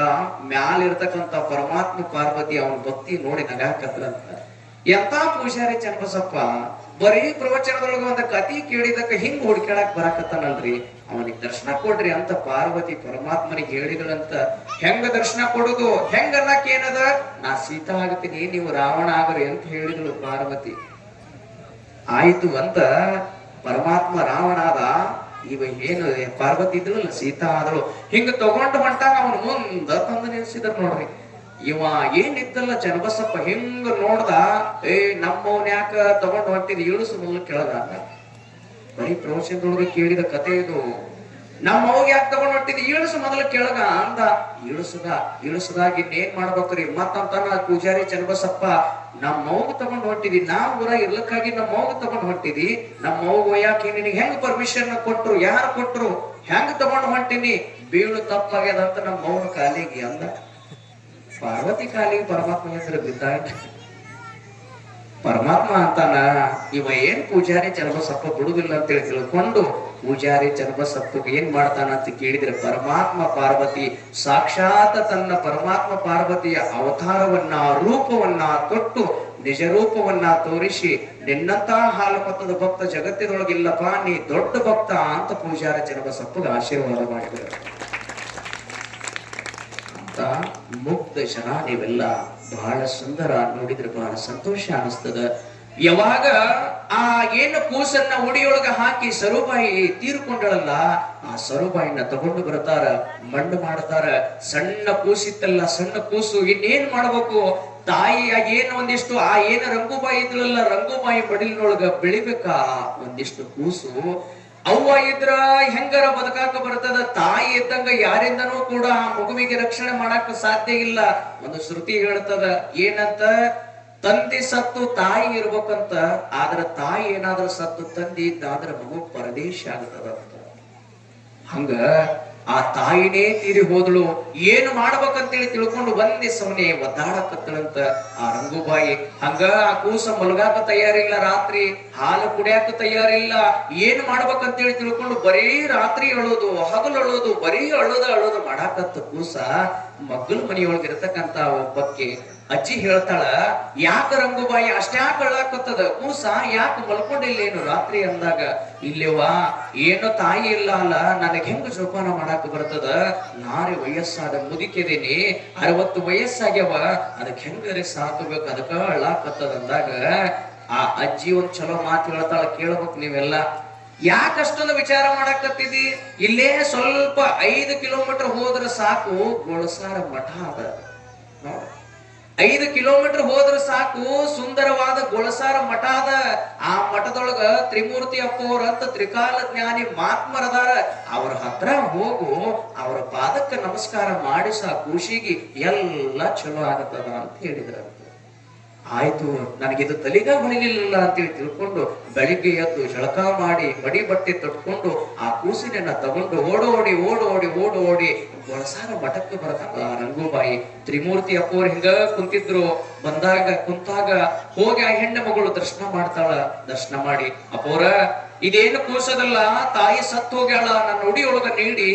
ಮ್ಯಾಲ ಇರ್ತಕ್ಕಂತ ಪರಮಾತ್ಮ ಪಾರ್ವತಿ ಅವನ ಭಕ್ತಿ ನೋಡಿ ನಗಾಕತ್ರಂತ. ಎಂತ ಪೂಜಾರಿ ಚನ್ನಬಸಪ್ಪ, ಬರೀ ಪ್ರವಚನದೊಳಗ ಒಂದ ಕತಿ ಕೇಳಿದಕ್ಕ ಹಿಂಗ್ ಹುಡ್ಕ್ಯಾಡಕ್ ಬರಾಕತ್ತಾನಲ್ರಿ, ಅವನಿಗೆ ದರ್ಶನ ಕೊಡ್ರಿ ಅಂತ ಪಾರ್ವತಿ ಪರಮಾತ್ಮನಿಗೆ ಹೇಳಿದ್ರಂತ. ಹೆಂಗ ದರ್ಶನ ಕೊಡುದು, ಹೆಂಗ ಅನ್ನಕ್ ಏನದ, ನಾ ಸೀತಾ ಆಗ್ತೀನಿ, ನೀವು ರಾವಣ ಆಗ್ರಿ ಅಂತ ಹೇಳಿದ್ಳು ಪಾರ್ವತಿ. ಆಯ್ತು ಅಂತ ಪರಮಾತ್ಮ ರಾವಣ ಆದ. ಇವ ಏನು ಪಾರ್ವತಿ ಇದ್ರಲ್ಲ ಸೀತಾ ಆದಳು. ಹಿಂಗ ತಗೊಂಡು ಹೊಂಟಾಗ ಅವನು ಮುಂದ ತಂದು ನಿಲ್ಸಿದ್ರ ನೋಡ್ರಿ. ಇವ ಏನಿತ್ತಲ್ಲ ಚನ್ನಬಸಪ್ಪ ಹಿಂಗ ನೋಡ್ದ, ನಮ್ಮವನ್ ಯಾಕ ತಗೊಂಡು ಹೊಂಟಿದ್, ಇಳಿಸು ಮೊದಲು ಕೆಳಗ. ಬರೀ ಪ್ರವಚನದೊಳಗೆ ಕೇಳಿದ ಕತೆ ಇದು. ನಮ್ಮವ್ಗ ಯಾಕೆ ತಗೊಂಡ್ ಹೊಂಟಿದ್, ಇಳಿಸು ಮೊದಲು ಕೆಳಗ ಅಂದ. ಇಳಿಸದಾಗ ಇನ್ನೇನ್ ಮಾಡ್ಬೇಕ್ರಿ ಮತ್ತಂತಾನ ಪೂಜಾರಿ ಚನ್ನಬಸಪ್ಪ. ನಮ್ಮವ್ಗ ತಗೊಂಡ್ ಹೊಂಟಿದಿ, ನಾವ್ ಊರ ಇರ್ಲಕ್ಕಾಗಿ ನಮ್ಮವ್ಗ ತಗೊಂಡ್ ಹೊಂಟಿದಿ. ನಮ್ಮವ್ಗ ಒಯ್ಯಾಕೆ ನಿನಗೆ ಹೆಂಗ್ ಪರ್ಮಿಷನ್ ಕೊಟ್ರು, ಯಾರು ಕೊಟ್ರು, ಹೆಂಗ್ ತಗೊಂಡ್ ಹೊಂಟಿನಿ, ಬೀಳು ತಪ್ಪಾಗ್ಯದಂತ ನಮ್ಮವ್ನ ಕಾಲಿಗೆ ಅಂದ. ಪಾರ್ವತಿ ಕಾಲಿಗೆ ಪರಮಾತ್ಮ ಹೆಸರು ಬಿದ್ದಾಗ ಪರಮಾತ್ಮ ಅಂತಾನ, ಇವ ಏನ್ ಪೂಜಾರಿ ಚನ್ನಬಸಪ್ಪ ಬಿಡುದಿಲ್ಲ ಅಂತೇಳಿ ತಿಳ್ಕೊಂಡು ಪೂಜಾರಿ ಚನ್ನಬಸಪ್ಪಗೆ ಏನ್ ಮಾಡ್ತಾನ ಅಂತ ಕೇಳಿದ್ರೆ, ಪರಮಾತ್ಮ ಪಾರ್ವತಿ ಸಾಕ್ಷಾತ್ ತನ್ನ ಪರಮಾತ್ಮ ಪಾರ್ವತಿಯ ಅವತಾರವನ್ನ ರೂಪವನ್ನ ತೊಟ್ಟು ನಿಜ ರೂಪವನ್ನ ತೋರಿಸಿ, ನಿನ್ನಂತ ಹಾಲು ಮತದ ಭಕ್ತ ಜಗತ್ತಿನೊಳಗಿಲ್ಲಪ್ಪ, ನೀ ದೊಡ್ಡ ಭಕ್ತ ಅಂತ ಪೂಜಾರಿ ಚನ್ನಬಸಪ್ಪಗೆ ಆಶೀರ್ವಾದ ಮಾಡಿದ್ರು. ಮುಗ್ಧ ಜನ ನೀವೆಲ್ಲ ಬಹಳ ಸುಂದರ, ನೋಡಿದ್ರೆ ಬಹಳ ಸಂತೋಷ ಅನಿಸ್ತದ. ಯಾವಾಗ ಆ ಏನು ಕೂಸನ್ನ ಉಡಿಯೊಳಗ ಹಾಕಿ ಸರುಬಾಯಿ ತೀರ್ಕೊಂಡಳಲ್ಲ, ಆ ಸರುಬಾಯಿನ ತಗೊಂಡು ಬರ್ತಾರ, ಮಣ್ಣು ಮಾಡ್ತಾರ. ಸಣ್ಣ ಕೂಸಿತ್ತಲ್ಲ, ಸಣ್ಣ ಕೂಸು ಇನ್ನೇನ್ ಮಾಡ್ಬೇಕು, ತಾಯಿ ಏನು ಒಂದಿಷ್ಟು ಆ ಏನು ರಂಗುಬಾಯಿ ಇದ್ರಲ್ಲ, ರಂಗುಬಾಯಿ ಬಡಿಲಿನೊಳಗ ಬೆಳಿಬೇಕಾ ಒಂದಿಷ್ಟು ಕೂಸು. ಅವ್ವ ಇದ್ರ ಹೆಂಗಾರ ಬದುಕಾಕ ಬರ್ತದ, ತಾಯಿ ಇದ್ದಂಗ ಯಾರಿಂದನೂ ಕೂಡ ಆ ಮಗುವಿಗೆ ರಕ್ಷಣೆ ಮಾಡಾಕ ಸಾಧ್ಯ ಇಲ್ಲ. ಒಂದು ಶ್ರುತಿ ಹೇಳ್ತದ, ಏನಂತ, ತಂದೆ ಸತ್ತು ತಾಯಿ ಇರ್ಬೇಕಂತ, ಆದ್ರ ತಾಯಿ ಏನಾದ್ರೂ ಸತ್ತು ತಂದಿ ಇದ್ದಾದ್ರ ಮಗು ಪರದೇಶ ಆಗ್ತದಂತ. ಹಂಗ ಆ ತಾಯಿನೇ ತೀರಿ ಹೋದಳು. ಏನು ಮಾಡ್ಬೇಕಂತೇಳಿ ತಿಳ್ಕೊಂಡು ಒಂದೇ ಸಮನೆ ಒದ್ದಾಡಕತ್ತಳಂತ ಆ ರಂಗುಬಾಯಿ. ಹಂಗ ಆ ಕೂಸ ಮಲಗಾಕ ತಯಾರಿಲ್ಲ, ರಾತ್ರಿ ಹಾಲು ಕುಡಿಯಾಕ ತಯಾರಿಲ್ಲ. ಏನ್ ಮಾಡ್ಬೇಕಂತೇಳಿ ತಿಳ್ಕೊಂಡು ಬರೀ ರಾತ್ರಿ ಅಳೋದು, ಹಗಲು ಅಳೋದು, ಬರೀ ಅಳೋದು ಮಾಡಾಕತ್ತ ಕೂಸ. ಮಗ್ಗಲ ಮನೆಯೊಳಗಿರತಕ್ಕಂತ ಒಬ್ಬಕ್ಕೆ ಅಜ್ಜಿ ಹೇಳ್ತಾಳ, ಯಾಕ ರಂಗುಬಾಯಿ ಅಷ್ಟ್ಯಾಕ ಅಳ್ಳಾಕತ್ತದ ಕೂಸ, ಯಾಕ ಮಲ್ಕೊಂಡಿಲ್ಲೇನು ರಾತ್ರಿ ಅಂದಾಗ, ಇಲ್ಲೇವಾ ಏನು ತಾಯಿ ಇಲ್ಲ ಅಲ್ಲ, ನನಗ್ ಹೆಂಗ ಜೋಪಾನ ಮಾಡಾಕ ಬರ್ತದ, ನಾರೇ ವಯಸ್ಸಾದ ಮುದುಕಿದೇನಿ, 60 ವಯಸ್ಸಾಗ್ಯವ, ಅದಕ್ಕೆ ಹೆಂಗರೆ ಸಾಕಬೇಕು, ಅದಕ್ಕ ಅಳ್ಳಾಕತ್ತದ ಅಂದಾಗ ಆ ಅಜ್ಜಿ ಒಂದ್ ಚಲೋ ಮಾತು ಹೇಳ್ತಾಳ, ಕೇಳ್ಬೇಕು ನೀವೆಲ್ಲ. ಯಾಕಷ್ಟೊಂದು ವಿಚಾರ ಮಾಡಾಕತ್ತಿದಿ, ಇಲ್ಲೇ ಸ್ವಲ್ಪ 5 ಕಿಲೋಮೀಟರ್ ಹೋದ್ರ ಸಾಕು ಗೊಳಸಾರ ಮಠ ಅದ. 5 ಕಿಲೋಮೀಟರ್ ಹೋದ್ರ ಸಾಕು ಸುಂದರವಾದ ಗೊಳಸಾರ ಮಠ ಅದ. ಆ ಮಠದೊಳಗ ತ್ರಿಮೂರ್ತಿ ಅಪ್ಪವ್ರಂತ ತ್ರಿಕಾಲ ಜ್ಞಾನಿ ಮಹಾತ್ಮರದಾರ. ಅವ್ರ ಹತ್ರ ಹೋಗು, ಅವರ ಪಾದಕ್ಕೆ ನಮಸ್ಕಾರ ಮಾಡಿಸ, ಖುಷಿಗೆ ಎಲ್ಲ ಚಲೋ ಆಗತ್ತದ ಅಂತ ಹೇಳಿದ್ರ. ಆಯ್ತು, ನನಗಿದು ತಲೆಗ ಹೊಳಿಲಿಲ್ಲ ಅಂತೇಳಿ ತಿಳ್ಕೊಂಡು ಬೆಳಿಗ್ಗೆ ಎದ್ದು ಜಳಕ ಮಾಡಿ ಮಡಿ ಬಟ್ಟೆ ತೊಟ್ಕೊಂಡು ಆ ಕೂಸಿನ ತಗೊಂಡು ಓಡೋಡಿ ಗೊಳಸಾರ ಮಠಕ್ಕೆ ಬರತಕ್ಕ ರಂಗುಬಾಯಿ. ತ್ರಿಮೂರ್ತಿ ಅಪ್ಪವ್ರು ಹಿಂಗ ಕುಂತಿದ್ರು, ಕುಂತಾಗ ಹೋಗಿ ಆ ಹೆಣ್ಣ ಮಗಳು ದರ್ಶನ ಮಾಡ್ತಾಳ. ದರ್ಶನ ಮಾಡಿ, ಅಪ್ಪವ್ರ ಇದೇನು ಕೂಸದಲ್ಲ, ತಾಯಿ ಸತ್ತು ಹೋಗ್ಯಾಳ, ನನ್ನ ನುಡಿಯೊಳಗ ನೀಡಿ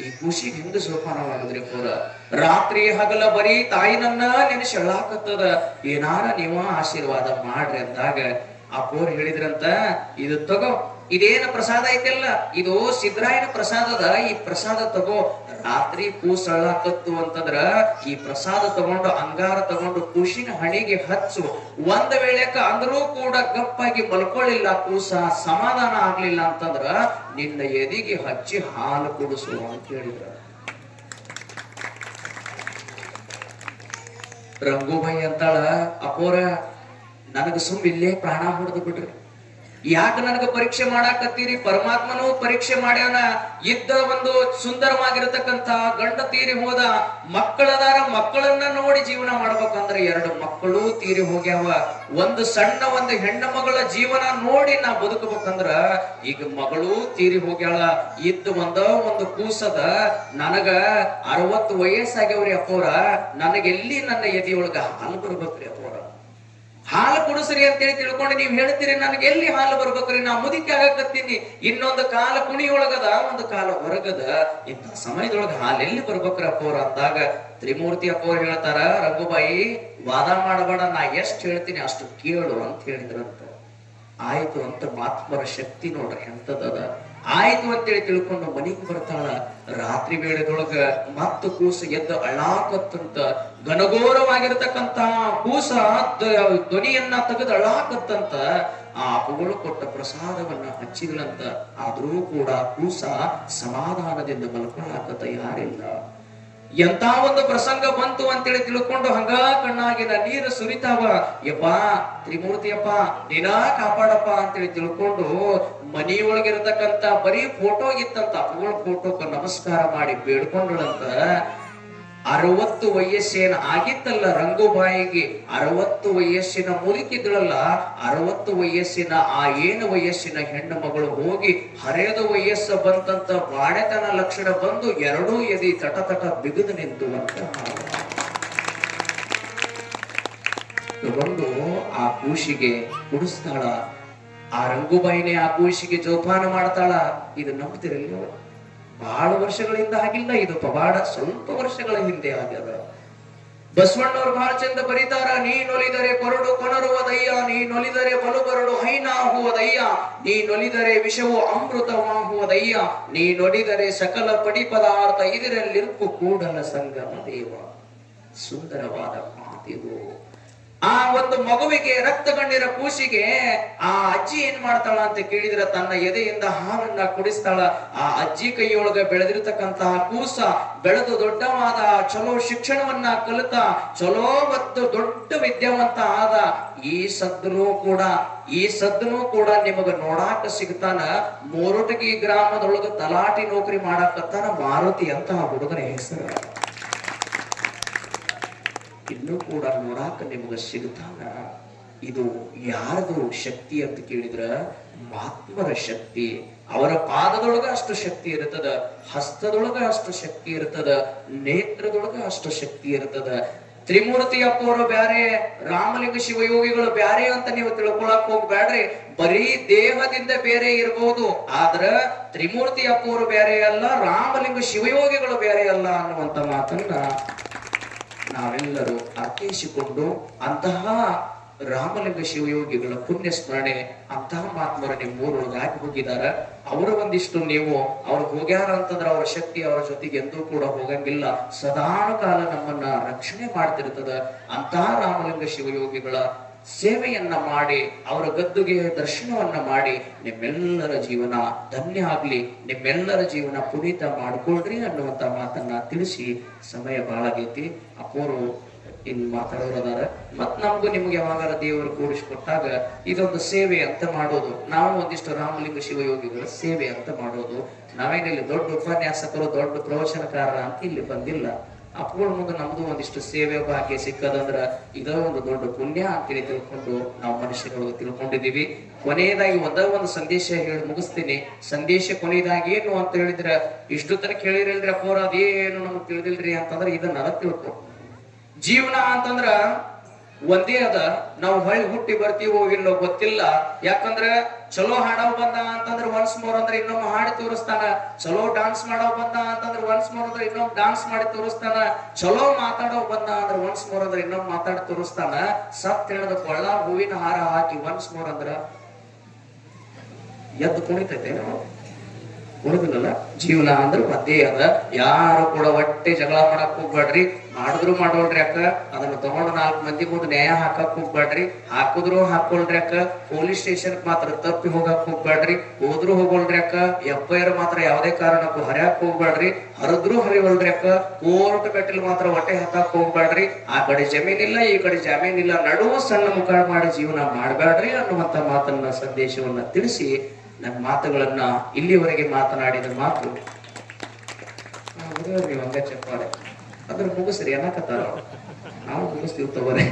ಈ ಕೂಸಿಗೆ ಹೆಂಗ ಸೋಪಾನ ಮಾಡಿದ್ರಿ ಪೂರ, ರಾತ್ರಿ ಹಗಲ ಬರೀ ತಾಯಿನನ್ನ ನೆನೆಸಿ ಹೇಳಾಕತ್ತದ, ಏನಾರ ನೀವ ಆಶೀರ್ವಾದ ಮಾಡ್ರಿ ಅಂದಾಗ ಅಪ್ಪೋರ್ ಹೇಳಿದ್ರಂತ, ಇದು ತಗೋ, ಇದೇನ ಪ್ರಸಾದ ಐತೆಲ್ಲ ಇದು ಸಿದ್ರಾಯನ ಪ್ರಸಾದದ, ಈ ಪ್ರಸಾದ ತಗೋ, ರಾತ್ರಿ ಕೂಸ ಅಳ್ಳಾಕತ್ತು ಅಂತಂದ್ರ ಈ ಪ್ರಸಾದ ತಗೊಂಡು ಅಂಗಾರ ತಗೊಂಡು ಕೂಸಿನ ಹಣಿಗೆ ಹಚ್ಚು, ಒಂದ್ ವೇಳೆಕ ಅಂದ್ರೂ ಕೂಡ ಗಪ್ಪಾಗಿ ಮಲ್ಕೊಳ್ಳಿಲ್ಲ ಕೂಸ, ಸಮಾಧಾನ ಆಗ್ಲಿಲ್ಲ ಅಂತಂದ್ರ ನಿನ್ನ ಎದಿಗೆ ಹಚ್ಚಿ ಹಾಲು ಕುಡಿಸು ಅಂತ ಹೇಳಿದ್ರ. ರಂಗುಬಾಯಿ ಅಂತಾಳ, ಅಪ್ಪೋರ ನನಗ ಸುಮ್ ಇಲ್ಲೇ ಪ್ರಾಣ ಹೊಡೆದು ಬಿಡ್ರಿ, ಯಾಕ ನನಗ ಪರೀಕ್ಷೆ ಮಾಡಾಕತ್ತೀರಿ, ಪರಮಾತ್ಮನೂ ಪರೀಕ್ಷೆ ಮಾಡ್ಯಾನ, ಇದ್ದ ಒಂದು ಸುಂದರವಾಗಿರತಕ್ಕಂತ ಗಂಡ ತೀರಿ ಹೋದ, ಮಕ್ಕಳದಾರ, ಮಕ್ಕಳನ್ನ ನೋಡಿ ಜೀವನ ಮಾಡ್ಬೇಕಂದ್ರೆ 2 ಮಕ್ಕಳು ತೀರಿ ಹೋಗ್ಯಾವ, ಒಂದು ಹೆಣ್ಣ ಮಗಳ ಜೀವನ ನೋಡಿ ನಾ ಬದುಕಬೇಕಂದ್ರ ಈಗ ಮಗಳು ತೀರಿ ಹೋಗ್ಯಾಳ, ಇದ್ದ ಒಂದು ಕೂಸದ, ನನಗ 60 ವಯಸ್ಸಾಗ್ಯವ್ರಿ ಅಪ್ಪವ್ರ, ನನಗೆಲ್ಲಿ ನನ್ನ ಎದೆಯೊಳಗ ಹಾಲು ಬರ್ಬೇಕ್ರಿ ಅಪ್ಪವ್ರ, ಹಾಲು ಕುಡಿಸ್ರಿ ಅಂತೇಳಿ ತಿಳ್ಕೊಂಡು ನೀವ್ ಹೇಳ್ತೀರಿ, ನನಗೆ ಎಲ್ಲಿ ಹಾಲು ಬರ್ಬೇಕ್ರಿ, ನಾ ಮುದುಕಿ ಆಗಕತ್ತೀನಿ, ಇನ್ನೊಂದು ಕಾಲ ಕುಣಿಯೊಳಗದ, ಒಂದು ಕಾಲ ಹೊರಗದ, ಇಂಥ ಸಮಯದೊಳಗ ಹಾಲು ಎಲ್ಲಿ ಬರ್ಬೇಕ್ರಿ ಅಪ್ಪವ್ರ ಅಂದಾಗ ತ್ರಿಮೂರ್ತಿ ಅಪ್ಪವ್ರು ಹೇಳ್ತಾರ, ರಂಗುಬಾಯಿ ವಾದ ಮಾಡಬೇಡ, ನಾ ಎಷ್ಟ್ ಹೇಳ್ತೀನಿ ಅಷ್ಟು ಕೇಳು ಅಂತ ಹೇಳಿದ್ರಂತ. ಆಯ್ತು ಅಂತ ಮಹಾತ್ಮರ ಶಕ್ತಿ ನೋಡ್ರಿ ಎಂತದ. ಆಯ್ತು ಅಂತೇಳಿ ತಿಳ್ಕೊಂಡು ಮನೆಗೆ ಬರ್ತಾಳ. ರಾತ್ರಿ ವೇಳೆದೊಳಗ ಮತ್ತ ಕೂಸ ಎದ್ದು ಅಳಾಕತ್ತಂತ, ಘನಘೋರವಾಗಿರತಕ್ಕಂತ ಕೂಸ ಧ್ವನಿಯನ್ನ ತೆಗೆದು ಅಳಾಕತ್ತಂತ. ಆ ಅಪ್ಪಗಳು ಕೊಟ್ಟ ಪ್ರಸಾದವನ್ನ ಹಚ್ಚಿದ್ರಂತ. ಆದ್ರೂ ಕೂಡ ಕೂಸ ಸಮಾಧಾನದಿಂದ ಮಲ್ಕೊಳ್ಳಾಕ ತಯಾರಿಲ್ಲ. ಎಂತ ಒಂದು ಪ್ರಸಂಗ ಬಂತು ಅಂತೇಳಿ ತಿಳ್ಕೊಂಡು ಹಂಗ ಕಣ್ಣಾಗಿನ ನೀರು ಸುರಿತಾವ. ಯಪ್ಪಾ ತ್ರಿಮೂರ್ತಿಯಪ್ಪ ದಿನ ಕಾಪಾಡಪ್ಪ ಅಂತೇಳಿ ತಿಳ್ಕೊಂಡು ಮನೆಯೊಳಗಿರತಕ್ಕಂತ ಬರೀ ಫೋಟೋ ಇತ್ತಂತ, ಅಪ್ಪಗಳ ಫೋಟೋಕ್ಕೆ ನಮಸ್ಕಾರ ಮಾಡಿ ಬೇಡ್ಕೊಂಡಳಂತ. 60 ವಯಸ್ಸೇನ ಆಗಿತ್ತಲ್ಲ ರಂಗುಬಾಯಿಗೆ, 60 ವಯಸ್ಸಿನ ಮುದುಕಿದ್ಳಲ್ಲ, 60 ವಯಸ್ಸಿನ ಆ ಏನು ವಯಸ್ಸಿನ ಹೆಣ್ಣು ಮಗಳು ಹೋಗಿ ಹರಿಯದ ವಯಸ್ಸು ಬಂತಂತ ಬಾಡೆತನ ಲಕ್ಷಣ ಬಂದು 2 ಎದಿ ತಟ ಬಿಗಿದು ನಿಂತು ಅಂತ ತಗೊಂಡು ಆ ಕೂಶಿಗೆ ಕುಡಿಸ್ತಾಳ. ಆ ರಂಗುಬಾಯಿನೇ ಆ ಕೂಶಿಗೆ ಜೋಪಾನ ಮಾಡ್ತಾಳ. ಇದು ನಂಬ್ತಿರಲ್ಲ, ಬಹಳ ವರ್ಷಗಳಿಂದ ಆಗಿಲ್ಲ, ಇದು ಪವಾಡ ಸ್ವಲ್ಪ ವರ್ಷಗಳ ಹಿಂದೆ ಆಗ್ಯದ. ಬಸವಣ್ಣವ್ರು ಬಹಳ ಚಂದ ಬರೀತಾರ, ನೀನೊಲಿದರೆ ಕೊರಡು ಕೊನರುವುದಯ್ಯ, ನೀನೊಲಿದರೆ ಬಲು ಬರಡು ಹೈನಾಹುವುದಯ್ಯ, ನೀನೊಲಿದರೆ ವಿಷವು ಅಮೃತವಾಹುವುದಯ್ಯ, ನೀನೊಲಿದರೆ ಸಕಲ ಪಡಿ ಪದಾರ್ಥ ಇದರಲ್ಲಿರ್ಪು ಕೂಡಲ ಸಂಗಮ ದೇವ. ಸುಂದರವಾದ ಮಾತಿದು. ಆ ಒಂದು ಮಗುವಿಗೆ ರಕ್ತ ಗಣ್ಣಿರ ಕೂಸಿಗೆ ಆ ಅಜ್ಜಿ ಏನ್ ಮಾಡ್ತಾಳ ಅಂತ ಕೇಳಿದ್ರೆ ತನ್ನ ಎದೆಯಿಂದ ಹಾಲನ್ನ ಕುಡಿಸ್ತಾಳ. ಆ ಅಜ್ಜಿ ಕೈಯೊಳಗ ಬೆಳೆದಿರ್ತಕ್ಕಂತಹ ಕೂಸ ಬೆಳೆದು ದೊಡ್ಡವಾದ, ಚಲೋ ಶಿಕ್ಷಣವನ್ನ ಕಲಿತ, ಚಲೋ ಮತ್ತು ದೊಡ್ಡ ವಿದ್ಯಾವಂತ ಆದ. ಈ ಸದ್ದನು ಕೂಡ ನಿಮಗ ನೋಡಾಕ ಸಿಗ್ತಾನ. ಮೋರಟಗಿ ಗ್ರಾಮದೊಳಗ ತಲಾಟಿ ನೌಕರಿ ಮಾಡಾಕತ್ತಾನ ಮಾರುತಿ ಅಂತ ಆ ಹುಡುಗನ ಹೆಸರು. ಇನ್ನೂ ಕೂಡ ನೋಡಾಕ ನಿಮ್ಗ ಸಿಗ್ತಾನ. ಇದು ಯಾರದು ಶಕ್ತಿ ಅಂತ ಕೇಳಿದ್ರ ಮಹಾತ್ಮರ ಶಕ್ತಿ. ಅವರ ಪಾದದೊಳಗ ಅಷ್ಟು ಶಕ್ತಿ ಇರ್ತದ, ಹಸ್ತದೊಳಗ ಅಷ್ಟು ಶಕ್ತಿ ಇರ್ತದ, ನೇತ್ರದೊಳಗ ಅಷ್ಟು ಶಕ್ತಿ ಇರ್ತದ. ತ್ರಿಮೂರ್ತಿ ಅಪ್ಪವರು ಬ್ಯಾರೆ, ರಾಮಲಿಂಗ ಶಿವಯೋಗಿಗಳು ಬ್ಯಾರೆ ಅಂತ ನೀವು ತಿಳ್ಕೊಳಕ್ ಹೋಗ್ಬ್ಯಾಡ್ರಿ. ಬರೀ ದೇಹದಿಂದ ಬೇರೆ ಇರ್ಬೋದು, ಆದ್ರ ತ್ರಿಮೂರ್ತಿ ಅಪ್ಪವರು ಬೇರೆ ಅಲ್ಲ, ರಾಮಲಿಂಗ ಶಿವಯೋಗಿಗಳು ಬೇರೆ ಅಲ್ಲ ಅನ್ನುವಂತ ಮಾತನ್ನ ನಾವೆಲ್ಲರೂ ಅರ್ಥೈಸಿಕೊಂಡು ಅಂತಹ ರಾಮಲಿಂಗ ಶಿವಯೋಗಿಗಳ ಪುಣ್ಯ ಸ್ಮರಣೆ ಅಂತಹ ಮಹಾತ್ಮರು ನಿಮ್ಮ ಊರೊಳಗೆ ಹಾಕಿ ಹೋಗಿದಾರ. ಅವರ ಒಂದಿಷ್ಟು ನೀವು ಅವ್ರು ಹೋಗ್ಯಾರ ಅಂತಂದ್ರೆ ಅವರ ಶಕ್ತಿ ಅವರ ಜೊತೆಗೆ ಎಂದೂ ಕೂಡ ಹೋಗಂಗಿಲ್ಲ, ಸದಾ ಕಾಲ ನಮ್ಮನ್ನ ರಕ್ಷಣೆ ಮಾಡ್ತಿರ್ತದ. ಅಂತಹ ರಾಮಲಿಂಗ ಶಿವಯೋಗಿಗಳ ಸೇವೆಯನ್ನ ಮಾಡಿ ಅವರ ಗದ್ದುಗೆ ದರ್ಶನವನ್ನ ಮಾಡಿ ನಿಮ್ಮೆಲ್ಲರ ಜೀವನ ಧನ್ಯ ಆಗ್ಲಿ, ನಿಮ್ಮೆಲ್ಲರ ಜೀವನ ಪುನೀತ ಮಾಡ್ಕೊಳ್ರಿ ಅನ್ನುವಂತ ಮಾತನ್ನ ತಿಳಿಸಿ ಸಮಯ ಬಾಳಾಗೈತಿ. ಅಪೂರ್ವ ಇನ್ ಮಾತಾಡೋರದಾರ. ಮತ್ ನಮಗೂ ನಿಮ್ಗೆ ಯಾವಾಗಾರ ದೇವರು ಕೂಡಿಸ್ಕೊಟ್ಟಾಗ ಇದೊಂದು ಸೇವೆ ಅಂತ ಮಾಡೋದು. ನಾವು ಒಂದಿಷ್ಟು ರಾಮಲಿಂಗ ಶಿವಯೋಗಿಗಳ ಸೇವೆ ಅಂತ ಮಾಡೋದು. ನಾವೇನಿಲ್ಲಿ ದೊಡ್ಡ ಉಪನ್ಯಾಸಕರು ದೊಡ್ಡ ಪ್ರವಚನಕಾರರ ಅಂತ ಇಲ್ಲಿ ಬಂದಿಲ್ಲ. ಅಪ್ಪಗಳ ಮುಂದೆ ನಮ್ದು ಒಂದಿಷ್ಟು ಸೇವೆ ಭಾಗ್ಯ ಸಿಕ್ಕದಂದ್ರ ಇದೋ ಒಂದು ದೊಡ್ಡ ಪುಣ್ಯ ಅಂತೇಳಿ ತಿಳ್ಕೊಂಡು ನಾವು ಮನುಷ್ಯರು ತಿಳ್ಕೊಂಡಿದೀವಿ. ಕೊನೆಯದಾಗಿ ಒಂದು ಸಂದೇಶ ಹೇಳಿ ಮುಗಿಸ್ತೀನಿ. ಸಂದೇಶ ಕೊನೆಯದಾಗಿ ಏನು ಅಂತ ಹೇಳಿದ್ರ, ಇಷ್ಟು ತನಕ ಹೇಳಿರಲ್ರಿ ಅಪ್ಪೋರ ಅದೇನು ನಮ್ಗೆ ತಿಳಿದಿಲ್ರಿ ಅಂತಂದ್ರೆ ಇದನ್ನ ತಿಳ್ಕೊ. ಜೀವನ ಅಂತಂದ್ರ ಒಂದೇ ಅದ. ನಾವು ಹೊಳ್ಳಿ ಹುಟ್ಟಿ ಬರ್ತೀವೋ ಇಲ್ಲೋ ಗೊತ್ತಿಲ್ಲ. ಯಾಕಂದ್ರ ಚಲೋ ಹಾಡವ್ ಬಂದ ಅಂತಂದ್ರ ಒನ್ಸ್ ಮೋರ್ ಅಂದ್ರೆ ಇನ್ನೊಮ್ಮೆ ಹಾಡಿ ತೋರಿಸ್ತಾನ. ಚಲೋ ಡಾನ್ಸ್ ಮಾಡವ್ ಬಂದ ಅಂತಂದ್ರ ಒನ್ಸ್ ಮೋರ್ ಅಂದ್ರೆ ಇನ್ನೊಮ್ಮೆ ಡಾನ್ಸ್ ಮಾಡಿ ತೋರಿಸ್ತಾನ. ಚಲೋ ಮಾತಾಡವ್ ಬಂದ ಅಂದ್ರೆ ಒನ್ಸ್ ಮೋರ್ ಅಂದ್ರೆ ಇನ್ನೊಮ್ಮೆ ಮಾತಾಡಿ ತೋರಿಸ್ತಾನ. ಸತ್ ಹೇಳದ ಕೊಳ್ಳ ಹೂವಿನ ಹಾರ ಹಾಕಿ ಒನ್ಸ್ ಮೋರ್ ಅಂದ್ರ ಎದ್ದು ಕುಣಿತೈತೆ ಉಳಿದಿಲ್ಲ. ಜೀವನ ಅಂದ್ರೆ ಒಂದೇ ಅದ. ಯಾರು ಕೂಡ ಹೊಟ್ಟೆ ಜಗಳ ಮಾಡಕ್ ಹೋಗ್ಬೇಡ್ರಿ. ಮಾಡಿದ್ರು ಮಾಡೋಳ್ರಿ ಅಕ್ಕ. ಅದನ್ನ ತಗೊಂಡು 4 ಮಂದಿ ಮುಂದೆ ನ್ಯಾಯ ಹಾಕಕ್ ಹೋಗ್ಬೇಡ್ರಿ. ಹಾಕಿದ್ರು ಹಾಕೊಳ್ರಿ ಅಕ್ಕ. ಪೊಲೀಸ್ ಸ್ಟೇಷನ್ ಮಾತ್ರ ತಪ್ಪಿ ಹೋಗಕ್ ಹೋಗ್ಬೇಡ್ರಿ. ಹೋದ್ರು ಹೋಗೋಳ್ರಿ ಅಕ್ಕ. FIR ಮಾತ್ರ ಯಾವುದೇ ಕಾರಣಕ್ಕೂ ಹರಿಯಾಕ್ ಹೋಗ್ಬೇಡ್ರಿ. ಹರಿದ್ರು ಹರಿವಲ್ರಿ ಅಕ್ಕ. ಕೋರ್ಟ್ ಮೆಟ್ಟಿಲ್ ಮಾತ್ರ ಹೊಟ್ಟೆ ಹಾಕಕ್ ಹೋಗ್ಬೇಡ್ರಿ. ಆ ಕಡೆ ಜಮೀನಿಲ್ಲ ಈ ಕಡೆ ಜಮೀನಿಲ್ಲ, ನಡುವ ಸಣ್ಣ ಮುಖ ಮಾಡಿ ಜೀವನ ಮಾಡ್ಬೇಡ್ರಿ ಅನ್ನುವಂತ ಮಾತನ್ನ ಸಂದೇಶವನ್ನ ತಿಳಿಸಿ ನನ್ನ ಮಾತುಗಳನ್ನ ಇಲ್ಲಿವರೆಗೆ ಮಾತನಾಡಿದ ಮಾತು ನೀವು ಹಂಗ ಚಪ್ಪಾಳೆ ಅದ್ರ ಮುಗಿಸ್ರಿ ಅನ್ನಕತ್ತಾರ. ನಾವು ಮುಗಿಸ್ತೀವಿ ತಗೋರೆ.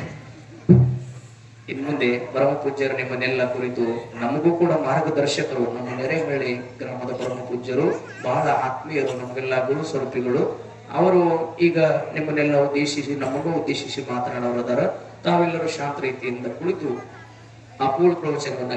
ಇನ್ ಮುಂದೆ ಪರಮ ಪೂಜ್ಯರು ನಿಮ್ಮನ್ನೆಲ್ಲ ಕುರಿತು ನಮಗೂ ಕೂಡ ಮಾರ್ಗದರ್ಶಕರು, ನಮ್ಮ ನೆರೆಹಳ್ಳಿ ಗ್ರಾಮದ ಪರಮ ಪೂಜ್ಯರು ಬಹಳ ಆತ್ಮೀಯರು, ನಮಗೆಲ್ಲ ಗುರು ಸ್ವರೂಪಿಗಳು. ಅವರು ಈಗ ನಿಮ್ಮನ್ನೆಲ್ಲ ಉದ್ದೇಶಿಸಿ ನಮಗೂ ಉದ್ದೇಶಿಸಿ ಮಾತನಾಡೋರದಾರ. ತಾವೆಲ್ಲರೂ ಶಾಂತ ರೀತಿಯಿಂದ ಕುಳಿತು ಅಪೂರ್ವ ಪ್ರವಚನವನ್ನ